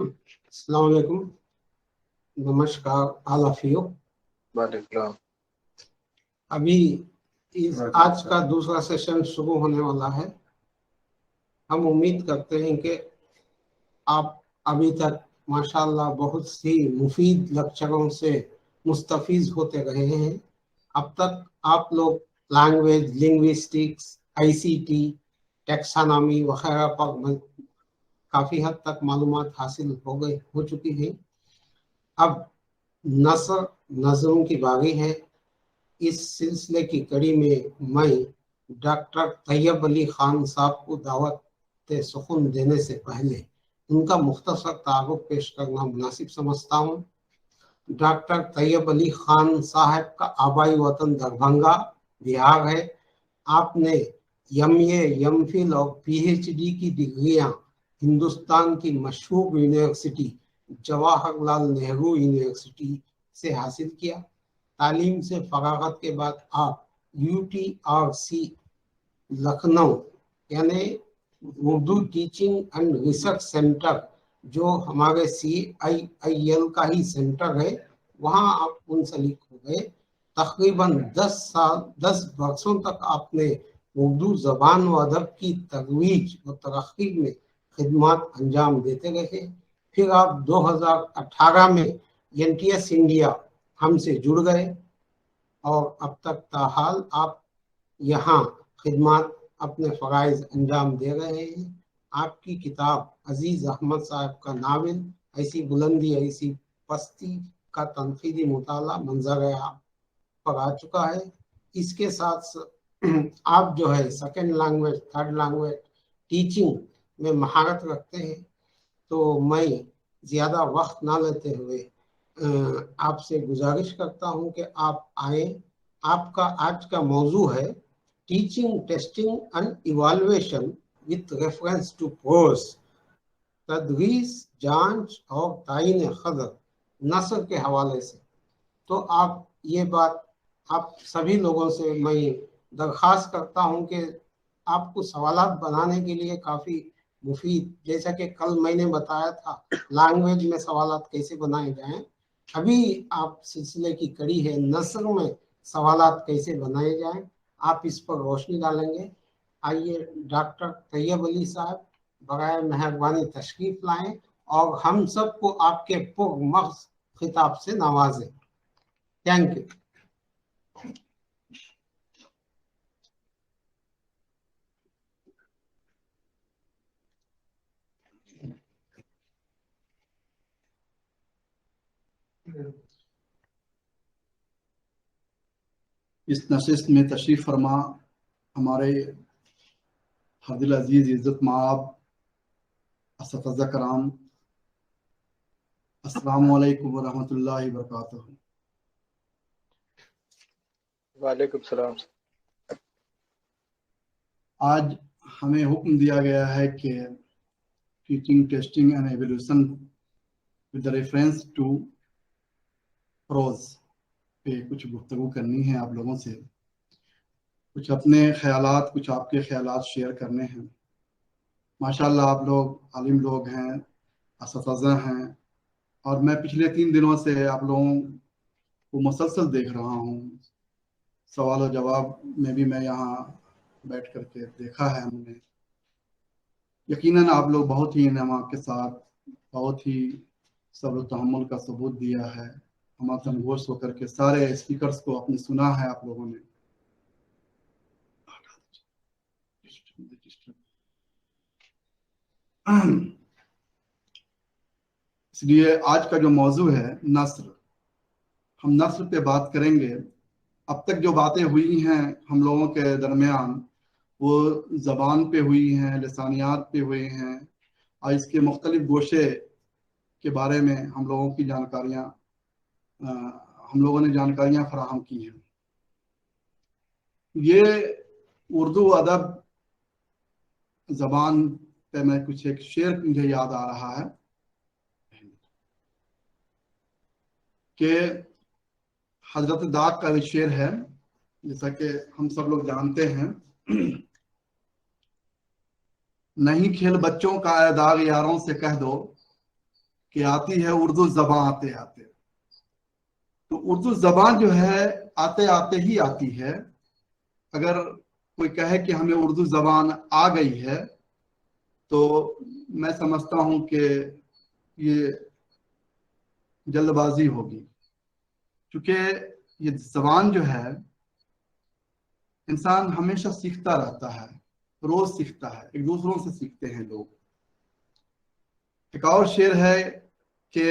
अस्सलाम वालेकुम, नमस्कार ऑल ऑफ यू। वालेकुम। अभी आज का दूसरा सेशन शुरू होने वाला है। हम उम्मीद करते हैं कि आप अभी तक माशाल्लाह बहुत सी मुफीद लेक्चरों से मुस्तफीज होते रहे हैं। अब तक आप लोग लैंग्वेज, लिंग्विस्टिक्स, आईसीटी, टेक्सानॉमी वगैरह पर काफ़ी हद तक मालूमात हासिल हो चुकी हैं। अब नज़रों की बारी है। इस सिलसिले की कड़ी में मैं डॉक्टर तैयब अली खान साहब को दावत सुखून देने से पहले उनका मुख्तसर तारुफ पेश करना मुनासिब समझता हूँ। डॉक्टर तैयब अली खान साहब का आबाई वतन दरभंगा, बिहार है। आपने एमए, एमफिल और पीएचडी की डिग्रियां हिंदुस्तान की मशहूर यूनिवर्सिटी जवाहरलाल नेहरू यूनिवर्सिटी से हासिल किया। तालीम से फरागत के बाद आप UTRC लखनऊ यानी Urdu teaching and research centre, जो हमारे CIIL का ही सेंटर है, वहाँ आप मुंसलिक हो गए। तकरीबन 10 वर्षों तक आपने उर्दू जबान व अदब की तजवीज व तरक्की में खिदमत अंजाम देते रहे। फिर आप 2018 में NTS इंडिया हमसे जुड़ गए और अब तक ताहाल आप यहाँ खिदमत अपने फ़राइज़ अंजाम दे रहे हैं। आपकी किताब अजीज़ अहमद साहब का नावल ऐसी बुलंदी ऐसी पस्ती का तनकीदी मुताला मंजर आप पर आ चुका है। इसके साथ आप जो है second language, third language teaching में महारत रखते हैं। तो मैं ज़्यादा वक्त ना लेते हुए आपसे गुजारिश करता हूं कि आप आए। आपका आज का मौजू है teaching, testing and evaluation with reference to course, तदरीस, जांच और तायीन खदर नस्र के हवाले से। तो आप ये बात आप सभी लोगों से मैं दरख्वास्त करता हूं कि आपको सवालात बनाने के लिए काफ़ी मुफीद, जैसा कि कल मैंने बताया था लैंग्वेज में सवालात कैसे बनाए जाएं, अभी आप सिलसिले की कड़ी है नस्र में सवालात कैसे बनाए जाएं, आप इस पर रोशनी डालेंगे। आइए डॉक्टर तैयब अली साहब बराए मेहरबानी तशरीफ लाएं और हम सबको आपके पुरमग़ज़ खिताब से नवाजें। Thank you. इस नशिस्त में तशरीफ़ फरमा हमारे हरदिल अजीज़ इज़्ज़त माब असतिज़ा कराम, अस्सलामु अलैकुम व रहमतुल्लाहि व बरकातुहू। वालेकुम सलाम। आज हमें हुक्म दिया गया है कि teaching, testing and evaluation with reference to prose पे कुछ गुफ्तगू करनी है आप लोगों से। कुछ अपने ख्यालात, कुछ आपके ख्यालात शेयर करने हैं। माशाल्लाह आप लोग आलिम लोग हैं, असतिज़ा हैं, और मैं पिछले 3 दिनों से आप लोगों को मुसलसल देख रहा हूँ। सवाल और जवाब में भी मैं यहाँ बैठ करके देखा है हमने। यकीनन आप लोग बहुत ही इनाम के साथ, बहुत ही सब्र तहम्मुल का सबूत दिया है। हमारा तनगोश होकर के सारे स्पीकर्स को आपने सुना है आप लोगों ने। इसलिए आज का जो मौजू है नस्र, हम नस्र पे बात करेंगे। अब तक जो बातें हुई हैं हम लोगों के दरमियान, वो ज़बान पे हुई हैं, लिसानियात पे हुए हैं, और इसके मुख्तलिफ गोशे के बारे में हम लोगों ने जानकारियाँ फराहम की हैं। ये उर्दू अदब ज़बान पे मैं कुछ एक शेर मुझे याद आ रहा है कि हजरत दाग का शेर है, जैसा कि हम सब लोग जानते हैं। नहीं खेल बच्चों का दाग यारों से कह दो, कि आती है उर्दू ज़बान आते आते। तो उर्दू ज़बान जो है आते आते ही आती है। अगर कोई कहे कि हमें उर्दू ज़बान आ गई है तो मैं समझता हूं कि ये जल्दबाजी होगी, क्योंकि ये ज़बान जो है, इंसान हमेशा सीखता रहता है, रोज सीखता है, एक दूसरों से सीखते हैं लोग। एक और शेर है कि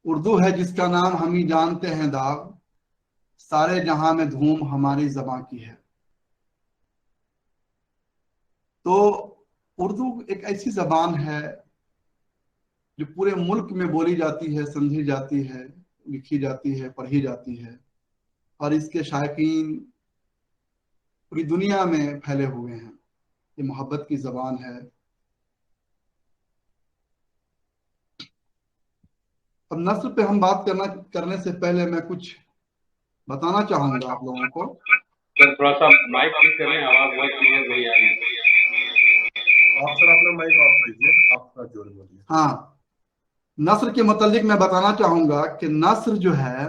उर्दू है जिसका नाम हम ही जानते हैं दाग, सारे जहां में धूम हमारी ज़बां की है। तो उर्दू एक ऐसी ज़बान है जो पूरे मुल्क में बोली जाती है, समझी जाती है, लिखी जाती है, पढ़ी जाती है, और इसके शायकीन पूरी दुनिया में फैले हुए हैं। ये मोहब्बत की ज़बान है। अब नस्ल पे हम बात करने से पहले मैं कुछ बताना चाहूंगा आप लोगों को। सर थोड़ा सा माइक ठीक करें, आवाज बहुत क्लियर नहीं आ रही है। आप सर अपना माइक ऑफ कीजिए, आप थोड़ा जोर बोलिए। हाँ, नस्र के मुतालिक मैं बताना चाहूंगा कि नस्र जो है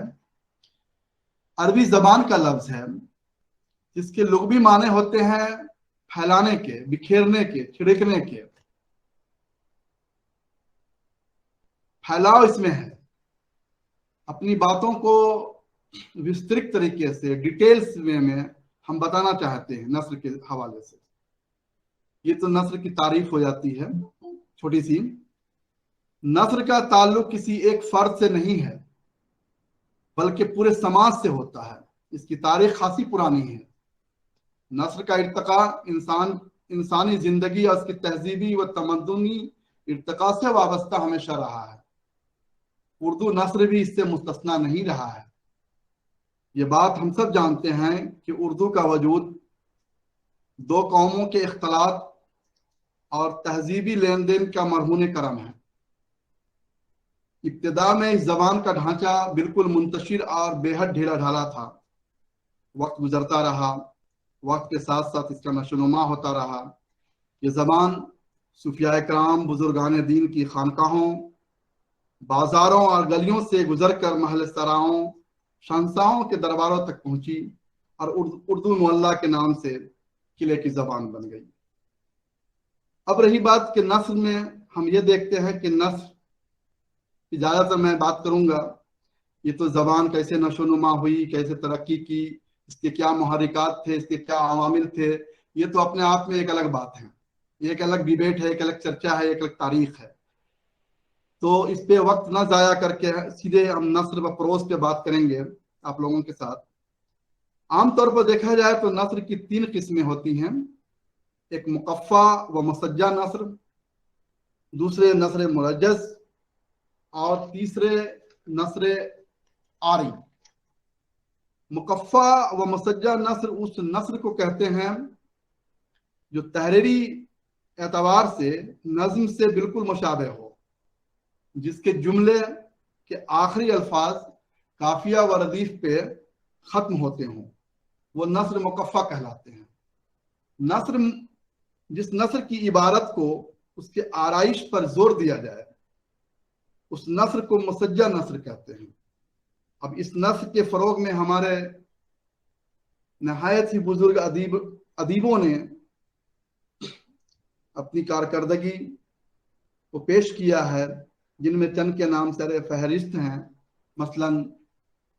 अरबी जबान का लफ्ज है, जिसके लुग़वी माने होते हैं फैलाने के, बिखेरने के, छिड़कने के। फैलाव इसमें है, अपनी बातों को विस्तृत तरीके से, डिटेल्स में हम बताना चाहते हैं नस्र के हवाले से। ये तो नस्र की तारीफ हो जाती है छोटी सी। नस्र का ताल्लुक किसी एक फर्द से नहीं है, बल्कि पूरे समाज से होता है। इसकी तारीख खासी पुरानी है। नस्र का इर्तका इंसानी जिंदगी और उसकी तहजीबी व तमद्दुनी इर्तका से वाबस्ता हमेशा रहा है। उर्दू नस्र भी इससे मुस्तस्ना नहीं रहा है। ये बात हम सब जानते हैं कि उर्दू का वजूद दो कौमों के इख्तलात और तहजीबी लेन देन का मरहून करम है। इब्तिदा में इस जबान का ढांचा बिल्कुल मुंतशिर और बेहद ढीला ढाला था। वक्त गुजरता रहा, वक्त के साथ साथ इसका नशोनुमा होता रहा। ये जबान सूफिया कराम, बुजुर्गान दीन की खानकाहों, बाजारों और गलियों से गुजरकर महल सराओं, शहंशाहों के दरबारों तक पहुंची और उर्दू मुअल्ला के नाम से किले की जबान बन गई। अब रही बात कि नस्र में हम ये देखते हैं कि नस्र की ज्यादातर मैं बात करूंगा, ये तो जबान कैसे नशोनुमा हुई, कैसे तरक्की की, इसके क्या मुहर्रिकात थे, इसके क्या अवामिल थे, ये तो अपने आप में एक अलग बात है। ये एक अलग डिबेट है, एक अलग चर्चा है, एक अलग तारीख है। तो इस पे वक्त ना जाया करके सीधे हम नस्र व प्रोज पे बात करेंगे आप लोगों के साथ। आमतौर पर देखा जाए तो नस्र की 3 किस्में होती हैं। एक मुकफ़ा व मुसज्जा नस्र, दूसरे नस्र मुरज्जस, और तीसरे नस्र आरी। मुकफ़ा व मुसज्जा नस्र उस नस्र को कहते हैं जो तहरीरी एतबार से नज्म से बिल्कुल मुशाबह हो, जिसके जुमले के आखिरी अल्फाज काफिया व रदीफ पे खत्म होते हों, वो नस्र मुकफ़ा कहलाते हैं। जिस नस्र की इबारत को उसके आराइश पर जोर दिया जाए, उस नस्र को मुसज्जा नस्र कहते हैं। अब इस नस्र के फरोग में हमारे नहायत ही बुजुर्ग अदीबों ने अपनी कारकर्दगी को पेश किया है, जिनमें चंद के नाम सर फहरिस्त हैं। मसलन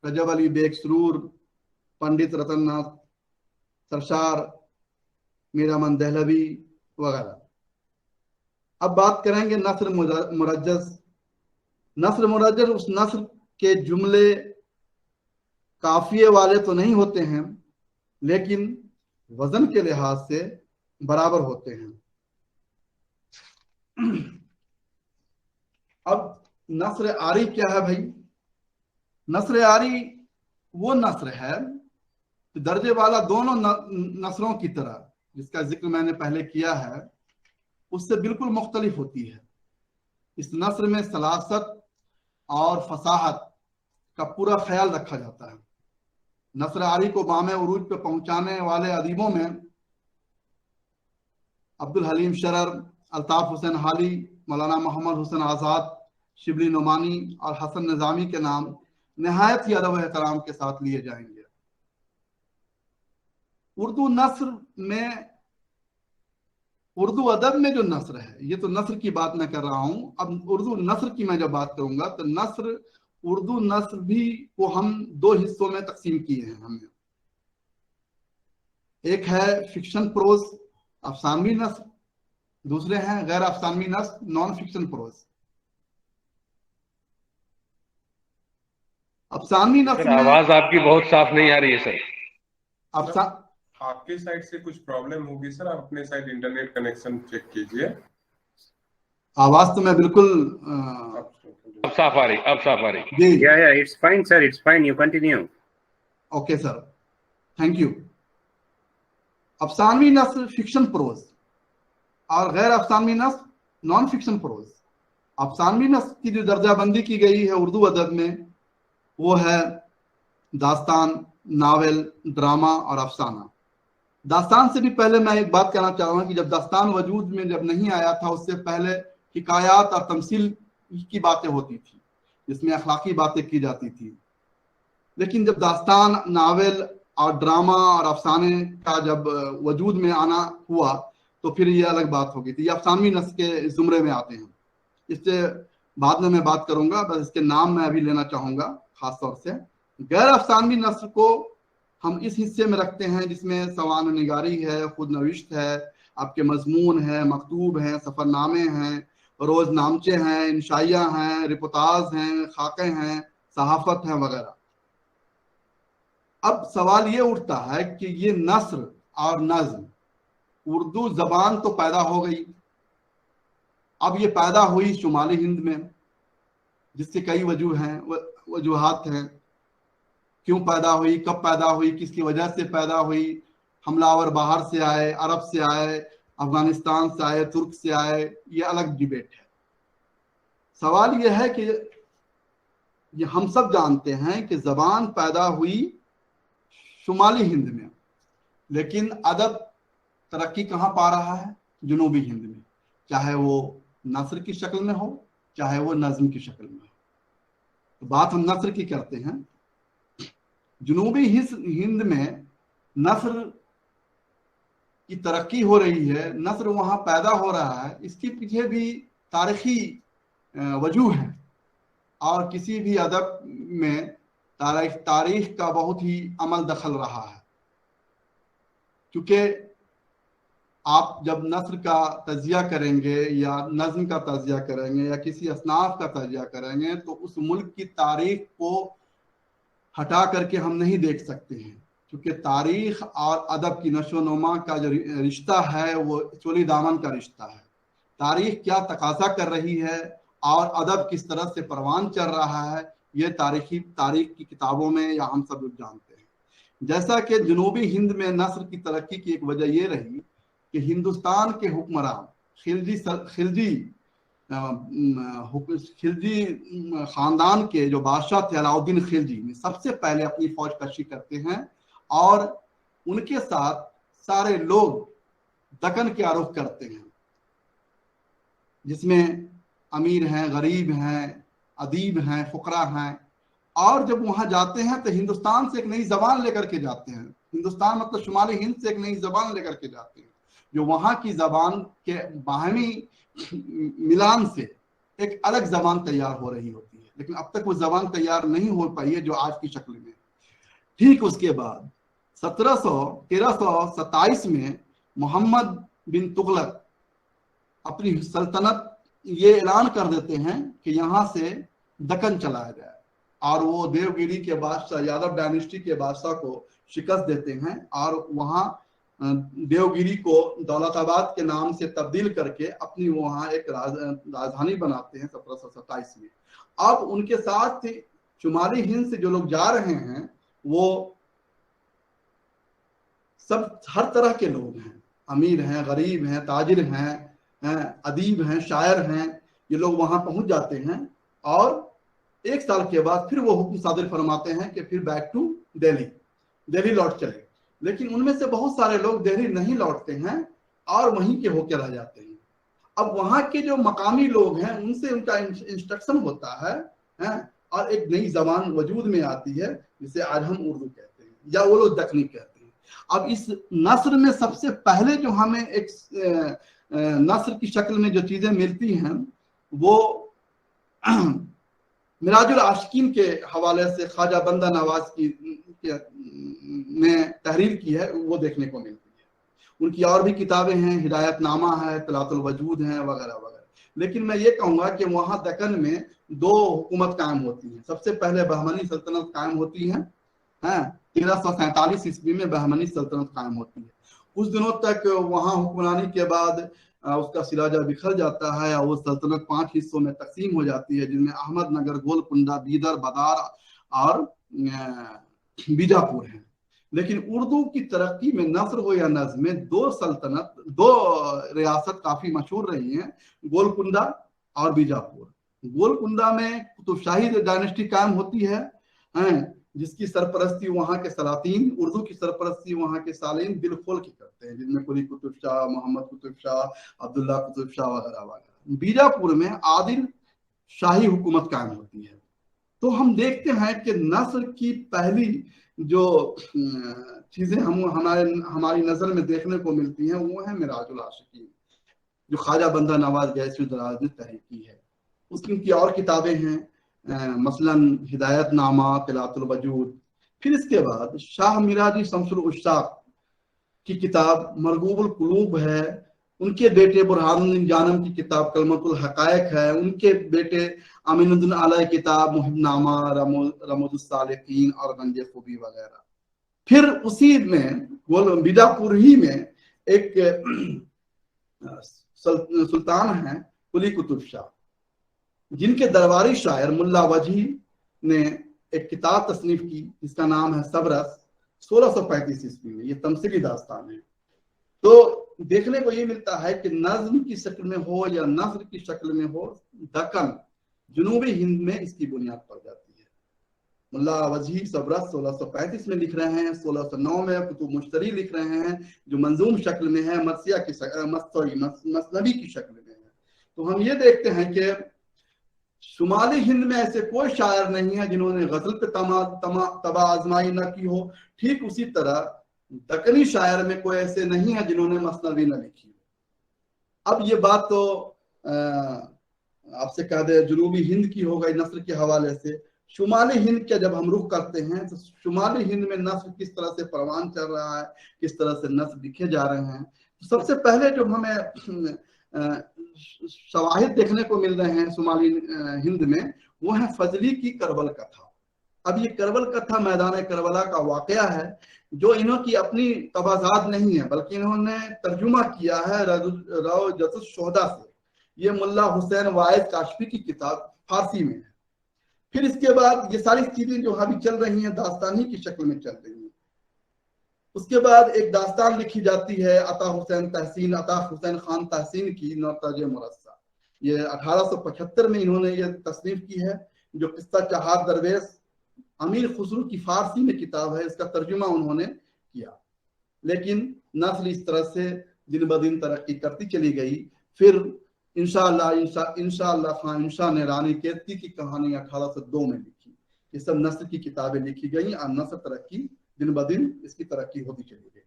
रजब अली बेग सरूर, पंडित रतननाथ सरशार, मीरामन दहलवी वगैरह। अब बात करेंगे नस्र मुरज्जस। नस्र मुरज्जस उस नस्र के जुमले काफिये वाले तो नहीं होते हैं, लेकिन वजन के लिहाज से बराबर होते हैं। अब नस्र आरी क्या है भाई? नस्र आरी वो नस्र है दर्जे वाला दोनों नस्रों की तरह, जिसका जिक्र मैंने पहले किया है, उससे बिल्कुल मुख्तलिफ होती है। इस नस्र में सलासत और फसाहत का पूरा ख्याल रखा जाता है। नस्र आरी को बामे उरूज पे पहुंचाने वाले अदीबों में अब्दुल हलीम शरर, अल्ताफ हुसैन हाली, मौलाना मोहम्मद हुसैन आज़ाद, शिबली नोमानी और हसन निज़ामी के नाम निहायत ही अदब एहतराम के साथ लिए जाएंगे। उर्दू नस्र में, उर्दू अदब में जो नस्र है, ये तो नस्र की बात मैं कर रहा हूं, अब उर्दू नस्र की मैं जब बात करूंगा तो नस्र, उर्दू नस्र भी को हम दो हिस्सों में तकसीम किए हैं हमने। एक है फिक्शन प्रोज, अफसानवी नस्र, दूसरे हैं गैर अफसानवी नस्र, नॉन फिक्शन प्रोज। अफसानवी नस्र सर में आवाज आपकी बहुत साफ नहीं आ रही है सर। आपके साइड से कुछ प्रॉब्लम होगी सर, आप अपने साइड इंटरनेट कनेक्शन चेक कीजिए। आवाज तो मैं बिल्कुल अब साफ आ रही, अब साफ आ रही। जी, Yeah, it's fine, sir. It's fine. You continue. Okay sir, thank you. अफसानवी नस्र फिक्शन प्रोज और गैर अफसानवी नस्र नॉन फिक्शन प्रोज। अफसानवी नस्र की जो दर्जाबंदी की गई है उर्दू अदब में वो है दास्तान, नावल, ड्रामा और अफसाना। दास्तान से भी पहले मैं एक बात कहना चाहूंगा कि जब दास्तान वजूद में जब नहीं आया था, उससे पहले हिकायात और तमसील की बातें होती थी, जिसमें अखलाकी बातें की जाती थी। लेकिन जब दास्तान, नावल और ड्रामा और अफसाने का जब वजूद में आना हुआ तो फिर ये अलग बात हो गई थी। ये अफसानवी नस्ल के जुमरे में आते हैं, इससे बाद में मैं बात करूंगा, बस इसके नाम मैं अभी लेना चाहूंगा खास तौर से। गैर अफसानवी नस्ल को हम इस हिस्से में रखते हैं जिसमें सवान निगारी है, खुद नविश्त है, आपके मजमून है, मकतूब है, सफरनामे हैं, रोज नामचे हैं, इंशाइया हैं, रिपोर्टाज हैं, खाके हैं, सहाफत हैं वगैरह। अब सवाल ये उठता है कि ये नस्र और नज्म, उर्दू जबान तो पैदा हो गई, अब ये पैदा हुई शुमाली हिंद में, जिसके कई वजूहात हैं। क्यों पैदा हुई, कब पैदा हुई, किसकी वजह से पैदा हुई? हमलावर बाहर से आए, अरब से आए, अफगानिस्तान से आए, तुर्क से आए, ये अलग डिबेट है। सवाल यह है कि ये हम सब जानते हैं कि जबान पैदा हुई शुमाली हिंद में, लेकिन अदब तरक्की कहाँ पा रहा है? जुनूबी हिंद में, चाहे वो नस्र की शक्ल में हो, चाहे वो नज्म की शक्ल में हो। तो बात हम नस्र की करते हैं। जुनूबी हिंद में नस्र की तरक्की हो रही है, नस्र वहां पैदा हो रहा है, इसके पीछे भी तारीखी वजूह है। और किसी भी अदब में तारीख का बहुत ही अमल दखल रहा है, क्योंकि आप जब नस्र का तजिया करेंगे या नज्म का तजिया करेंगे या किसी असनाफ का तजिया करेंगे तो उस मुल्क की तारीख को हटा करके हम नहीं देख सकते हैं, क्योंकि तारीख और अदब की नशोनुमा का जो रिश्ता है वो चोली दामन का रिश्ता है। तारीख क्या तकाजा कर रही है और अदब किस तरह से परवान चल रहा है, ये तारीख की किताबों में या हम सब लोग जानते हैं। जैसा कि जुनूबी हिंद में नस्र की तरक्की की एक वजह ये रही कि हिंदुस्तान के हुक्मरान खिलजी खानदान के जो बादशाह थे अलाउद्दीन खिलजी ने सबसे पहले अपनी फौज कशी करते हैं और उनके साथ सारे लोग दक्कन के आरोप करते हैं, जिसमें अमीर हैं, गरीब हैं, अदीब हैं, फुकरा हैं। और जब वहां जाते हैं तो हिंदुस्तान से एक नई जबान लेकर के जाते हैं। हिंदुस्तान मतलब शुमाली हिंद से एक नई जबान लेकर के जाते हैं, जो वहां की जबान के बाहमी मिलान से एक अलग जबान तैयार हो रही होती है, लेकिन अब तक वो जबान तैयार नहीं हो पाई है जो आज की शक्ल में। ठीक उसके बाद 1327 में मोहम्मद बिन तुगलक अपनी सल्तनत ये ऐलान कर देते हैं कि यहाँ से दक्कन चलाया जाए, और वो देवगिरी के बादशाह, यादव डायनेस्टी के बादशाह को शिकस्त देते हैं और वहाँ देवगिरी को दौलताबाद के नाम से तब्दील करके अपनी वहाँ एक राजधानी बनाते हैं 1727 में। अब उनके साथ शुमाली हिंद से जो लोग जा रहे हैं वो सब हर तरह के लोग हैं, अमीर हैं, गरीब हैं, ताजिर हैं, अदीब हैं, शायर हैं। ये लोग वहां पहुंच जाते हैं और एक साल के बाद फिर वो हुक्म सादिर फरमाते हैं कि फिर बैक टू दिल्ली लौट चले। लेकिन उनमें से बहुत सारे लोग दिल्ली नहीं लौटते हैं और वहीं के होके रह जाते हैं। अब वहां के जो मकामी लोग हैं उनसे उनका इंस्ट्रक्शन होता है और एक नई जबान वजूद में आती है जिसे आज हम उर्दू कहते हैं या वो लोग दक्कनी कहते हैं। अब इस नस्र में सबसे पहले जो हमें एक नस्र की शक्ल में जो चीजें मिलती हैं वो मिराजुल आशिकीन के हवाले से ख्वाजा बंदा नवाज ने तहरीर की है, वो देखने को मिलती है। उनकी और भी किताबें हैं, हिदायतनामा है, तलातुल वजूद है, वगैरह वगैरह। लेकिन मैं ये कहूँगा कि वहाँ दक्कन में दो हुकूमत कायम होती हैं। सबसे पहले बहमनी सल्तनत कायम होती है, 1347 ईस्वी में बहमनी सल्तनत कायम होती है। कुछ दिनों तक वहाँ हुक्मरानी के बाद उसका सिराजा बिखर जाता है और वो सल्तनत 5 हिस्सों में तकसीम हो जाती है, जिनमें अहमदनगर, गोलकुंडा, बीदर, बदार और बीजापुर है। लेकिन उर्दू की तरक्की में नस्र हो या नज़्म में दो रियासत काफी मशहूर रही हैं, गोलकुंडा और बीजापुर। गोलकुंडा में कुतुबशाही डायनेस्टी कायम होती है, जिसकी सरपरस्ती वहाँ के सलातीन, उर्दू की सरपरस्ती वहाँ के सालीन दिल खोल के करते हैं, जिनमें कुली कुतुब शाह, मोहम्मद कुतुब शाह, अब्दुल्ला कुतुब शाह वगैरह वगैरह। बीजापुर में आदिल शाही हुकूमत कायम होती है। तो हम देखते हैं कि नस्र की पहली जो चीजें हमारी नजर में देखने को मिलती हैं वो है मिराजुल आशिकीन, जो ख्वाजा बंदा नवाज गैसी दराज ने तहरीर की है। उसकी और किताबें हैं, मसलन हिदायतनामा, तलातुल वजूद। फिर इसके बाद शाह मिराजी शमसुल उश्ताक की किताब मरगूबुल कुलूब है, उनके बेटे बुरहानुद्दीन जानम की किताब कलमतुल हकायक है, उनके बेटे अमीनुद्दीन आला की किताब मुहिबनामा, रमूजुस सालिकीन और गंजे खूबी वगैरह। फिर उसी में बीजापुर ही में एक सुल्तान है कुली कुतुब शाह, जिनके दरबारी शायर मुल्ला वजी ने एक किताब तसनीफ की जिसका नाम है सबरस, 1635 ईस्वी में। ये तमसीली दास्तान है। तो देखने को ये मिलता है कि नज्म की शक्ल में हो या नस्र की शक्ल में हो, दक्कन जुनूबी हिंद में इसकी बुनियाद पड़ जाती है। मुल्ला वजी सबरस 1635 में लिख रहे हैं, 1609 में कुतुब मुश्तरी लिख रहे हैं जो मंजूम शक्ल में है, मसनवी की शक्ल में है। तो हम ये देखते हैं कि शुमाली हिंद में ऐसे कोई शायर नहीं है जिन्होंने गजल पे तबा आजमाई न की हो। ठीक उसी तरह दक्कनी शायर में कोई ऐसे नहीं है जिन्होंने मसनवी न लिखी हो। अब ये बात तो आपसे कह दे जुनूबी हिंद की हो गई नस्र के हवाले से। शुमाली हिंद के जब हम रुख करते हैं तो शुमाली हिंद में नस्र किस तरह से परवान चल रहा है, किस तरह से नस्र लिखे जा रहे हैं। तो सबसे पहले जो हमें शवाहिद देखने को मिल रहे हैं शुमाली हिंद में, वो है फजली की करबल कथा। अब ये करबल कथा मैदान करबला का वाकया है जो इन्हों की अपनी तबाजात नहीं है, बल्कि इन्होंने तर्जुमा किया है रौजतुश शोहदा से। ये मुल्ला हुसैन वाइद काशफी की किताब फारसी में है। फिर इसके बाद ये सारी चीजें जो अभी चल रही हैं दास्तानी की शक्ल में चल रही हैं। उसके बाद एक दास्तान लिखी जाती है अता हुसैन खान तहसीन की नौताज मुरस्सा। ये 1875 में इन्होंने ये तसनीफ की है, जो किस्सा चहार दरवेश अमीर खुसरू की फारसी में किताब है, इसका तर्जुमा उन्होंने किया। लेकिन नस्ल इस तरह से दिन ब दिन तरक्की करती चली गई। फिर इंशाअल्लाह खान इंशा ने रानी केतकी की कहानी 1802 में लिखी। ये सब नस्ल की किताबें लिखी गई और नस्ल तरक्की दिन ब दिन इसकी तरक्की होती चली गई।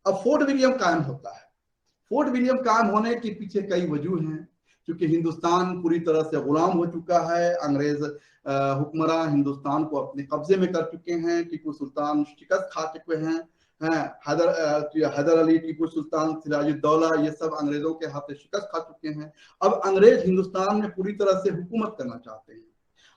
अब फोर्ट विलियम कायम होता है। फोर्ट विलियम कायम होने के पीछे कई वजूह हैं, क्योंकि हिंदुस्तान पूरी तरह से गुलाम हो चुका है। अंग्रेज हुक्मरान हिंदुस्तान को अपने कब्जे में कर चुके हैं। टीपू सुल्तान शिकस्त खा चुके हैं। हैदर अली, टीपू सुल्तान, सिराजुद्दौला, ये सब अंग्रेजों के हाथ से शिकस्त खा चुके हैं। अब अंग्रेज हिंदुस्तान में पूरी तरह से हुकूमत करना चाहते हैं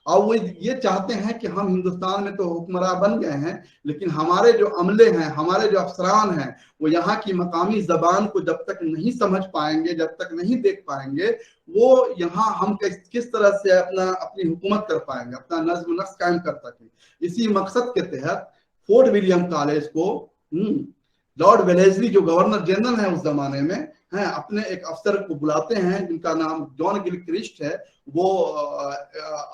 और वो ये चाहते हैं कि हम हिंदुस्तान में तो हुक्मरान बन गए हैं, लेकिन हमारे जो अमले हैं, हमारे जो अफसरान हैं, वो यहाँ की मकामी जबान को जब तक नहीं समझ पाएंगे, जब तक नहीं देख पाएंगे, वो यहाँ हम किस तरह से अपनी हुकूमत कर पाएंगे, अपना नज्म नस्क कायम कर सके। इसी मकसद के तहत फोर्ट विलियम कॉलेज को लॉर्ड वेलेस्ली जो गवर्नर जनरल है उस जमाने में हैं, अपने एक अफसर को बुलाते हैं जिनका नाम जॉन गिलक्रिस्ट है। वो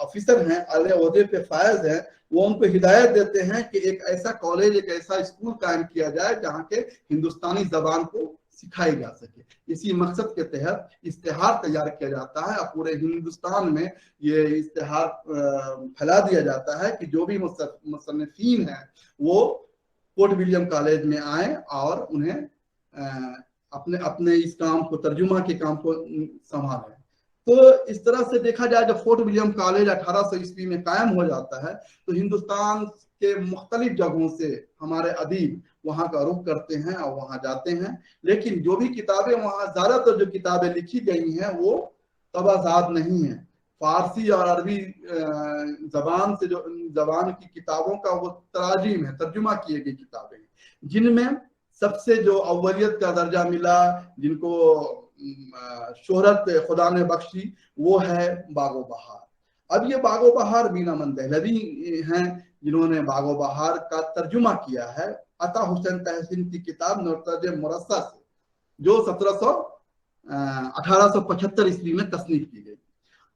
ऑफिसर हैं, आले ओहदे पे फायज हैं। वो उनको हिदायत देते हैं कि एक ऐसा कॉलेज, एक ऐसा स्कूल कायम किया जाए जहाँ के हिंदुस्तानी जबान को सिखाई जा सके। इसी मकसद के तहत इश्तिहार तैयार किया जाता है और पूरे हिंदुस्तान में ये इश्तिहार फैला दिया जाता है कि जो भी मुसन्निफीन हैं वो फोर्ट विलियम कॉलेज में आए और उन्हें अपने अपने इस काम को, तर्जुमा के काम को संभालें। तो इस तरह से देखा जाए, जब फोर्ट विलियम कॉलेज 1800 ईस्वी में कायम हो जाता है तो हिंदुस्तान के मुख्तलिफ जगहों से हमारे अदीब वहाँ का रुख करते हैं और वहाँ जाते हैं। लेकिन जो भी किताबें वहाँ, ज्यादातर जो किताबें लिखी गई हैं वो तबाजाद नहीं है। फारसी और अरबी जबान से, जो जबान की किताबों का वो तराजीम है, तर्जुमा किए गई किताबें, जिनमें सबसे जो अव्वलियत का दर्जा मिला, जिनको शोहरत खुदा ने बख्शी, वो है बागो बहार। अब ये बागो बहार मीना अमन दहलवी हैं जिन्होंने बागो बहार का तर्जुमा किया है अता हुसैन तहसीन की किताब नर्तज मुरस्सा से, जो 1875 ईस्वी में तस्नीफ की गई।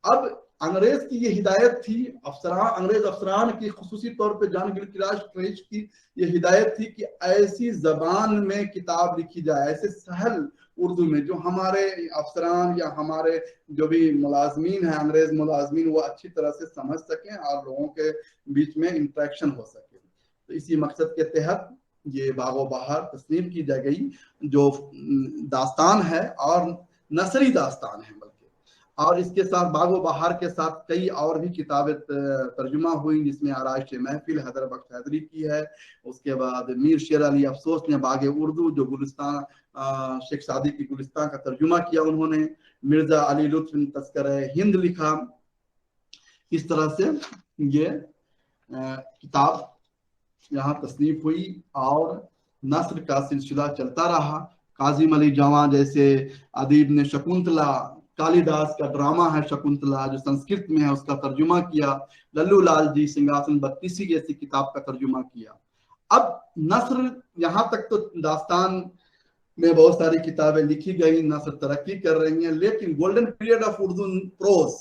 अब अंग्रेज की ये हिदायत थी, अंग्रेज अफसरान की, खुसूसी तौर पे जॉन गिलक्रास्ट ट्रेच की ये हिदायत थी कि ऐसी जबान में किताब लिखी जाए, ऐसे सहल उर्दू में, जो हमारे अफसरान या हमारे जो भी मुलाजमीन हैं, अंग्रेज मुलाजमीन, वो अच्छी तरह से समझ सकें और लोगों के बीच में इंटरेक्शन हो सके। तो इसी मकसद के तहत ये बागो बहार तस्नीफ की जा गई, जो दास्तान है और नसरी दास्तान है बल्कि। और इसके साथ बागो बहार के साथ कई और भी किताबें तर्जुमा हुई, जिसमें आराइश महफिल हैदर बख्श हैदरी की है। उसके बाद मीर शेर अली अफसोस ने बागे उर्दू, जो गुलिस्तान शेख सादी की गुलिस्तान का तर्जुमा किया उन्होंने। मिर्जा अली लुत्फ ने तस्करे हिंद लिखा। इस तरह से ये किताब यहाँ तस्नीफ हुई और नस्र का सिलसिला चलता रहा। काजिम अली जवां जैसे अदीब ने शकुंतला, कालिदास का ड्रामा है शकुंतला जो संस्कृत में है, उसका तर्जुमा किया। लल्लू लाल जी सिंहासन बत्तीसी जैसी किताब का तर्जुमा किया। अब नस्र, यहाँ तक तो दास्तान में बहुत सारी किताबें लिखी गई, नस्र तरक्की कर रही हैं, लेकिन golden period of Urdu prose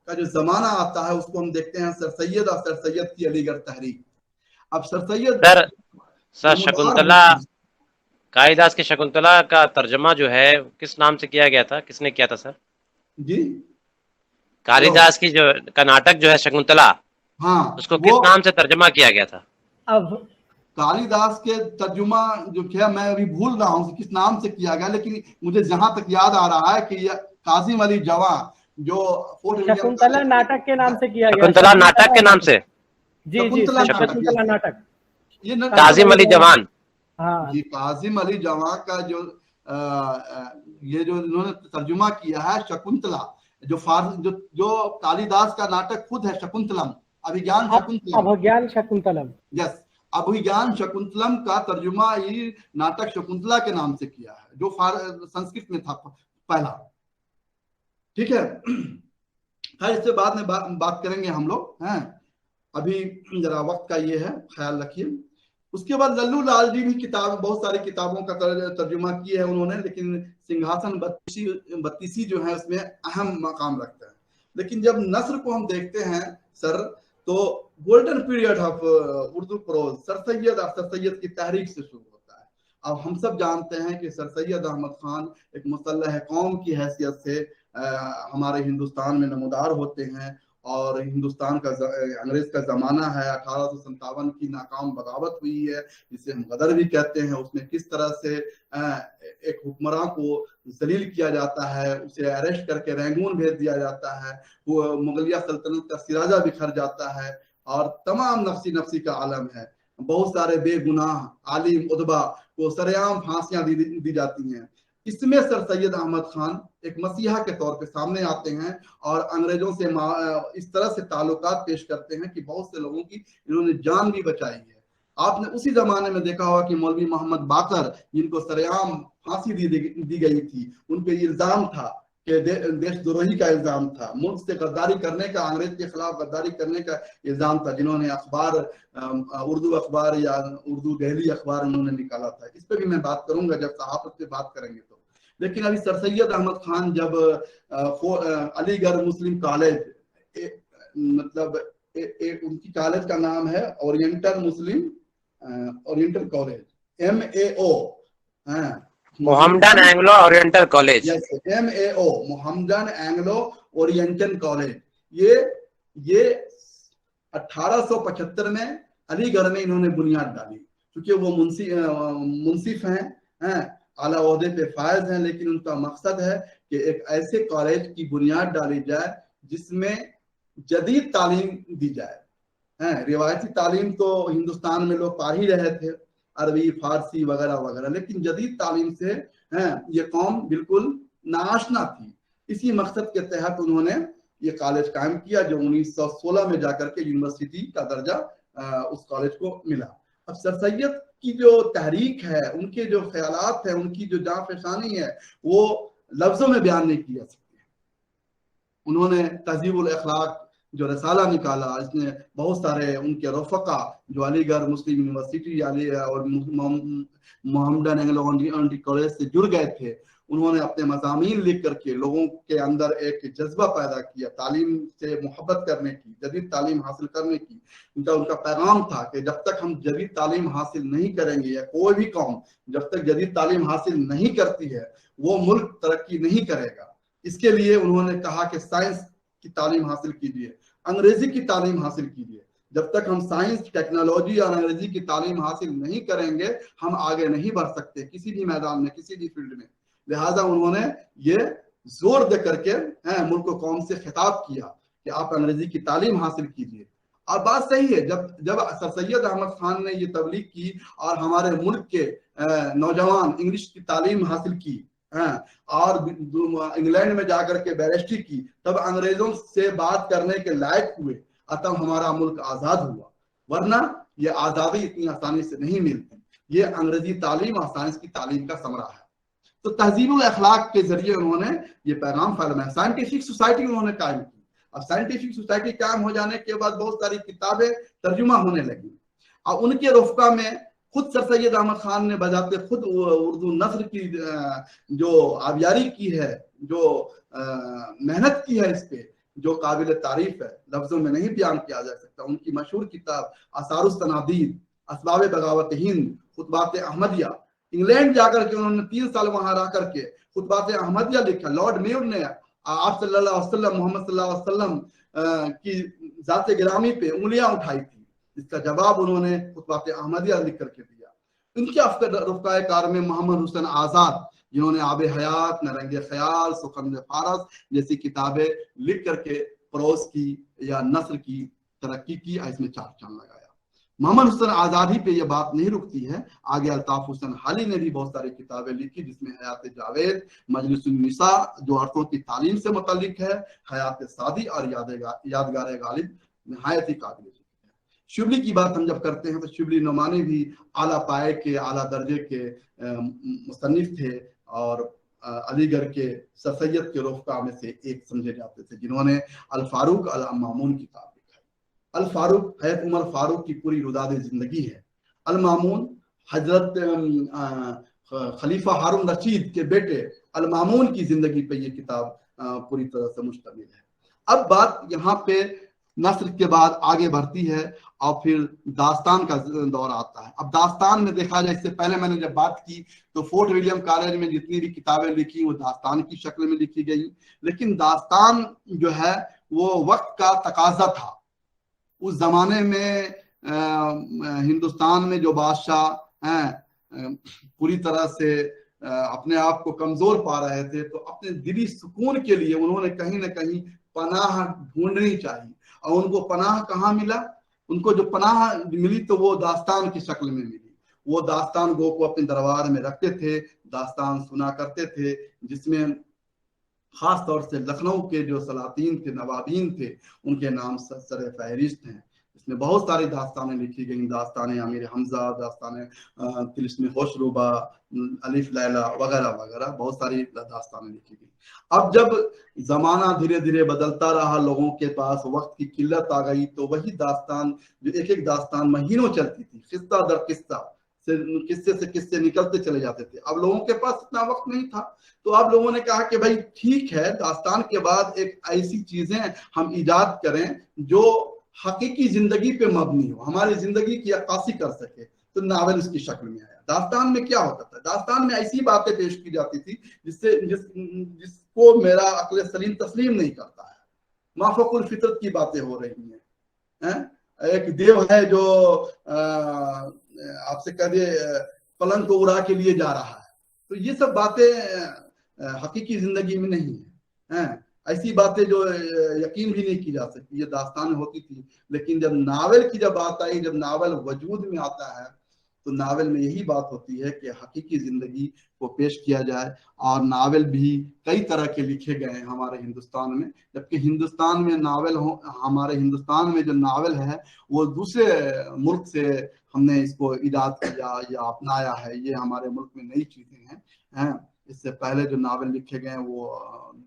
का जो जमाना आता है उसको हम देखते हैं सर सैयद और सर सैयद की अलीगढ़ तहरीक। अब सर सैयद सर शकुंतला, कालिदास की शकुंतला का तर्जुमा जो है किस नाम से किया गया था, किसने किया था सर जी? कालिदास की जो का नाटक जो है शकुंतला, हाँ, उसको किस नाम से तर्जुमा किया गया था? अब कालिदास के तर्जुमा जो किया, मैं अभी भूल रहा हूँ किस नाम से किया गया, लेकिन मुझे जहां तक याद आ रहा है कि काजिम अली जवां जो शकुंतला नाटक के नाम से किया गया। शकुंतला नाटक के नाम से? जी जी, शकुंतला नाटक। ये काजिम अली जवान, हाँ जी, काजिम अली जवां का जो ये जो इन्होंने तर्जुमा किया है शकुंतला, जो फारसी जो कालिदास का नाटक खुद है शकुंतलम, अभिज्ञान शकुंतलम, अभिज्ञान शकुंतलम, यस, अभिज्ञान शकुंतलम का तर्जुमा ये नाटक शकुंतला के नाम से किया है, जो संस्कृत में था पहला। ठीक है, इससे बाद में बात करेंगे हम लोग हैं, अभी जरा वक्त का ये है, ख्याल रखिए। उसके बाद लल्लू लाल जी भी किताब, बहुत सारी किताबों का तर्जुमा किया है उन्होंने, लेकिन सिंहासन बत्तीसी जो है उसमें अहम मकाम रखता है। लेकिन जब नस्र को हम देखते हैं सर, तो golden period of Urdu prose Sir Syed और सर सैयद की तहरीक से शुरू होता है। अब हम सब जानते हैं कि सर सैयद अहमद खान एक मुसल्लह कौम की हैसियत से हमारे हिंदुस्तान में नमूदार होते हैं, और हिंदुस्तान का अंग्रेज का जमाना है, 1857 की नाकाम बगावत हुई है जिसे हम गदर भी कहते हैं। उसमें किस तरह से एक हुक्मरान को जलील किया जाता है, उसे अरेस्ट करके रैंगून भेज दिया जाता है, वो मुगलिया सल्तनत का सिराजा बिखर जाता है और तमाम नफसी नफसी का आलम है। बहुत सारे बेगुनाह आलिम उदबा को सरेआम फांसियां दी जाती हैं। इसमें सर सैयद अहमद खान एक मसीहा के तौर पे सामने आते हैं और अंग्रेजों से इस तरह से ताल्लुकात पेश करते हैं कि बहुत से लोगों की इन्होंने जान भी बचाई है। आपने उसी जमाने में देखा होगा कि मौलवी मोहम्मद बाकर, जिनको सरेआम फांसी दी गई थी, उन पे इल्जाम था कि देशद्रोही का इल्जाम था, मुल्क से गद्दारी करने का, अंग्रेज के खिलाफ गद्दारी करने का इल्जाम था, जिन्होंने अखबार, उर्दू अखबार या उर्दू दहली अखबार उन्होंने निकाला था। इस पर भी मैं बात करूंगा जब सहाफत पे बात करेंगे तो। लेकिन अभी सर सैयद अहमद खान जब अलीगढ़ मुस्लिम कॉलेज, मतलब उनकी कॉलेज का नाम है oriental college, MAO, Mohammedan Anglo oriental college. MAO, Mohammedan Anglo oriental college. ये 1875 में अलीगढ़ में इन्होंने बुनियाद डाली, क्योंकि वो मुंसिफ हैं, आला ओहदे पे फायज हैं, लेकिन उनका मकसद है कि एक ऐसे कॉलेज की बुनियाद डाली जाए जिसमें जदीद तालीम दी जाए। रिवायती तालीम तो हिंदुस्तान में लोग पा ही रहे थे, अरबी, फारसी वगैरह वगैरह, लेकिन जदीद तालीम से ये कौम बिल्कुल नाआशना थी। इसी मकसद के तहत उन्होंने ये कॉलेज कायम किया, जो 1916 में जाकर के यूनिवर्सिटी का दर्जा उस कॉलेज को मिला। अब सर सैयद की जो तहरीक है, उनके जो ख्यालात है, उनकी जो जांफशानी है, वो लफ्जों में बयान नहीं की जा सकती। उन्होंने तहजीबुल अखलाक जो रसाला निकाला, इसने बहुत सारे उनके रफ़क़ा जो अलीगढ़ मुस्लिम यूनिवर्सिटी और मोहम्मदन एंग्लो कॉलेज से जुड़ गए थे, उन्होंने अपने मज़ामीन लिख करके लोगों के अंदर एक जज्बा पैदा किया तालीम से मोहब्बत करने की, जदीद तालीम हासिल करने की। उनका पैगाम था कि जब तक हम जदीद तालीम हासिल नहीं करेंगे, या कोई भी कौम जब तक जदीद तालीम हासिल नहीं करती है, वो मुल्क तरक्की नहीं करेगा। इसके लिए उन्होंने कहा कि साइंस की तालीम हासिल कीजिए, अंग्रेजी की तालीम हासिल कीजिए। जब तक हम साइंस, टेक्नोलॉजी और अंग्रेजी की तालीम हासिल नहीं करेंगे, हम आगे नहीं बढ़ सकते किसी भी मैदान में, किसी भी फील्ड में। लिहाजा उन्होंने ये जोर दे करके मुल्क कौम से खिताब किया कि आप अंग्रेजी की तालीम हासिल कीजिए। और बात सही है, जब सर सैयद अहमद खान ने ये तबलीग की और हमारे मुल्क के नौजवान इंग्लिश की तालीम हासिल की और इंग्लैंड में जाकर के बैरिस्ट्री की, तब अंग्रेजों से बात करने के लायक हुए, तब हमारा मुल्क आजाद हुआ। वरना ये आजादी इतनी आसानी से नहीं मिलती। ये अंग्रेजी तालीम और साइंस की तालीम का समरा है। तो तहजीबुल अखलाक के जरिए उन्होंने ये पैगाम फैलाया। साइंटिफिक सोसाइटी उन्होंने कायम की। अब साइंटिफिक सोसाइटी कायम हो जाने के बाद बहुत सारी किताबें तर्जुमा होने लगी। और उनके रफ़क़ा में खुद सर सैयद अहमद खान ने बजाते खुद उर्दू नस्र की जो आबियारी की है, जो मेहनत की है, इस पे जो काबिल तारीफ है, लफ्जों में नहीं बयान किया जा सकता। उनकी मशहूर किताब आसारुस तनादीद, असबाब बगावत हिंद, खुतबात अहमदिया, इंग्लैंड जाकर के उन्होंने 3 साल वहां रह करके खुतबात अहमदिया लिखा। लॉर्ड मेयर ने आप सल्लल्लाहु अलैहि वसल्लम, मोहम्मद सल्लल्लाहु अलैहि वसल्लम की जाते गिरामी पे उंगलियां उठाई थी। इसका जवाब उन्होंने खुतबात अहमदिया लिख करके दिया। उनके रफ़क़ाए कार में मोहम्मद हुसैन आज़ाद, जिन्होंने आब हयात, नरंगे ख्याल, सुखंद फारस जैसी किताबें लिख करके प्रोस की या नस्र की तरक्की की, इसमें 4 चांद लगाया। मोहम्मद हुसैन आज़ादी पे ये बात नहीं रुकती है, आगे अल्ताफ हुसैन हाली ने भी बहुत सारी किताबें लिखी, जिसमें हयात जावेद, मजलिसुन निसा जो औरतों की तालीम से मुतल्लिक है, हयात सादी और यादगार गालिब नहायत ही काबिल। शिबली की बात हम जब करते हैं तो शिबली नुमानी भी आला पाए के, आला दर्जे के मुसन्निफ थे और अलीगढ़ के सर सैयद के रफ़क़ा में से एक समझे जाते थे, जिन्होंने अल फारूक अल मामून किताब लिखा है। अल फारूक हज़रत उमर फारूक की पूरी रुदाद जिंदगी है। अल मामून हजरत खलीफा हारून रशीद के बेटे अल मामून की जिंदगी पे ये किताब पूरी तरह से मुश्तमिल है। अब बात यहाँ पे नस्र के बाद आगे बढ़ती है और फिर दास्तान का दौर आता है। अब दास्तान में देखा जाए, इससे पहले मैंने जब बात की तो फोर्ट विलियम कॉलेज में जितनी भी किताबें लिखी वो दास्तान की शक्ल में लिखी गई, लेकिन दास्तान जो है वो वक्त का तकाजा था। उस जमाने में हिंदुस्तान में जो बादशाह पूरी तरह से अपने आप को कमजोर पा रहे थे, तो अपने दिली सुकून के लिए उन्होंने कहीं ना कहीं पनाह ढूंढनी चाहिए। और उनको पनाह कहाँ मिला? उनको जो पनाह मिली तो वो दास्तान की शक्ल में मिली। वो दास्तान गो को अपने दरबार में रखते थे, दास्तान सुना करते थे, जिसमें खास तौर से लखनऊ के जो सलातीन थे, नवाबीन थे, उनके नाम सर फहरिस्त हैं। इसमें बहुत सारी दास्तानें लिखी गई, दास्तान अमीर हमजा, दास्तान तिलिस्म होशरूबा, अलिफ लैला वगैरह वगैरह, बहुत सारी दास्तानें लिखी गई। अब जब जमाना धीरे धीरे बदलता रहा, लोगों के पास वक्त की किल्लत आ गई, तो वही दास्तान जो एक दास्तान महीनों चलती थी, किस्सा दर किस्सा किस्से से किस्से निकलते चले जाते थे। अब लोगों के पास इतना वक्त नहीं था, तो अब लोगों ने कहा कि भाई ठीक है, दास्तान के बाद एक ऐसी चीजें हम इजाद करें जो हकीकी जिंदगी पे मबनी हो, हमारी जिंदगी की अक्कासी कर सके। तो नावल इसकी शक्ल में आया। दास्तान में क्या होता था? दास्तान में ऐसी बातें पेश की जाती थी जिसको मेरा अक्ल सलीम तस्लीम नहीं करता है। माफकुल फितरत की बातें हो रही हैं। एक देव है जो आपसे कह दे पलंग को उड़ा के लिए जा रहा है, तो ये सब बातें हकीकी जिंदगी में नहीं है। ऐसी बातें जो यकीन भी नहीं की जा सकती, ये दास्तान होती थी। लेकिन जब नावल की जब बात आई, जब नावल वजूद में आता है, तो नावल में यही बात होती है कि हकीकी जिंदगी को पेश किया जाए। और नावल भी कई तरह के लिखे गए हैं हमारे हिंदुस्तान में, जबकि हिंदुस्तान में नावल हो, हमारे हिंदुस्तान में जो नावल है वो दूसरे मुल्क से हमने इसको इजाद किया या अपनाया है। ये हमारे मुल्क में नई चीजें हैं। इससे पहले जो नावल लिखे गए हैं वो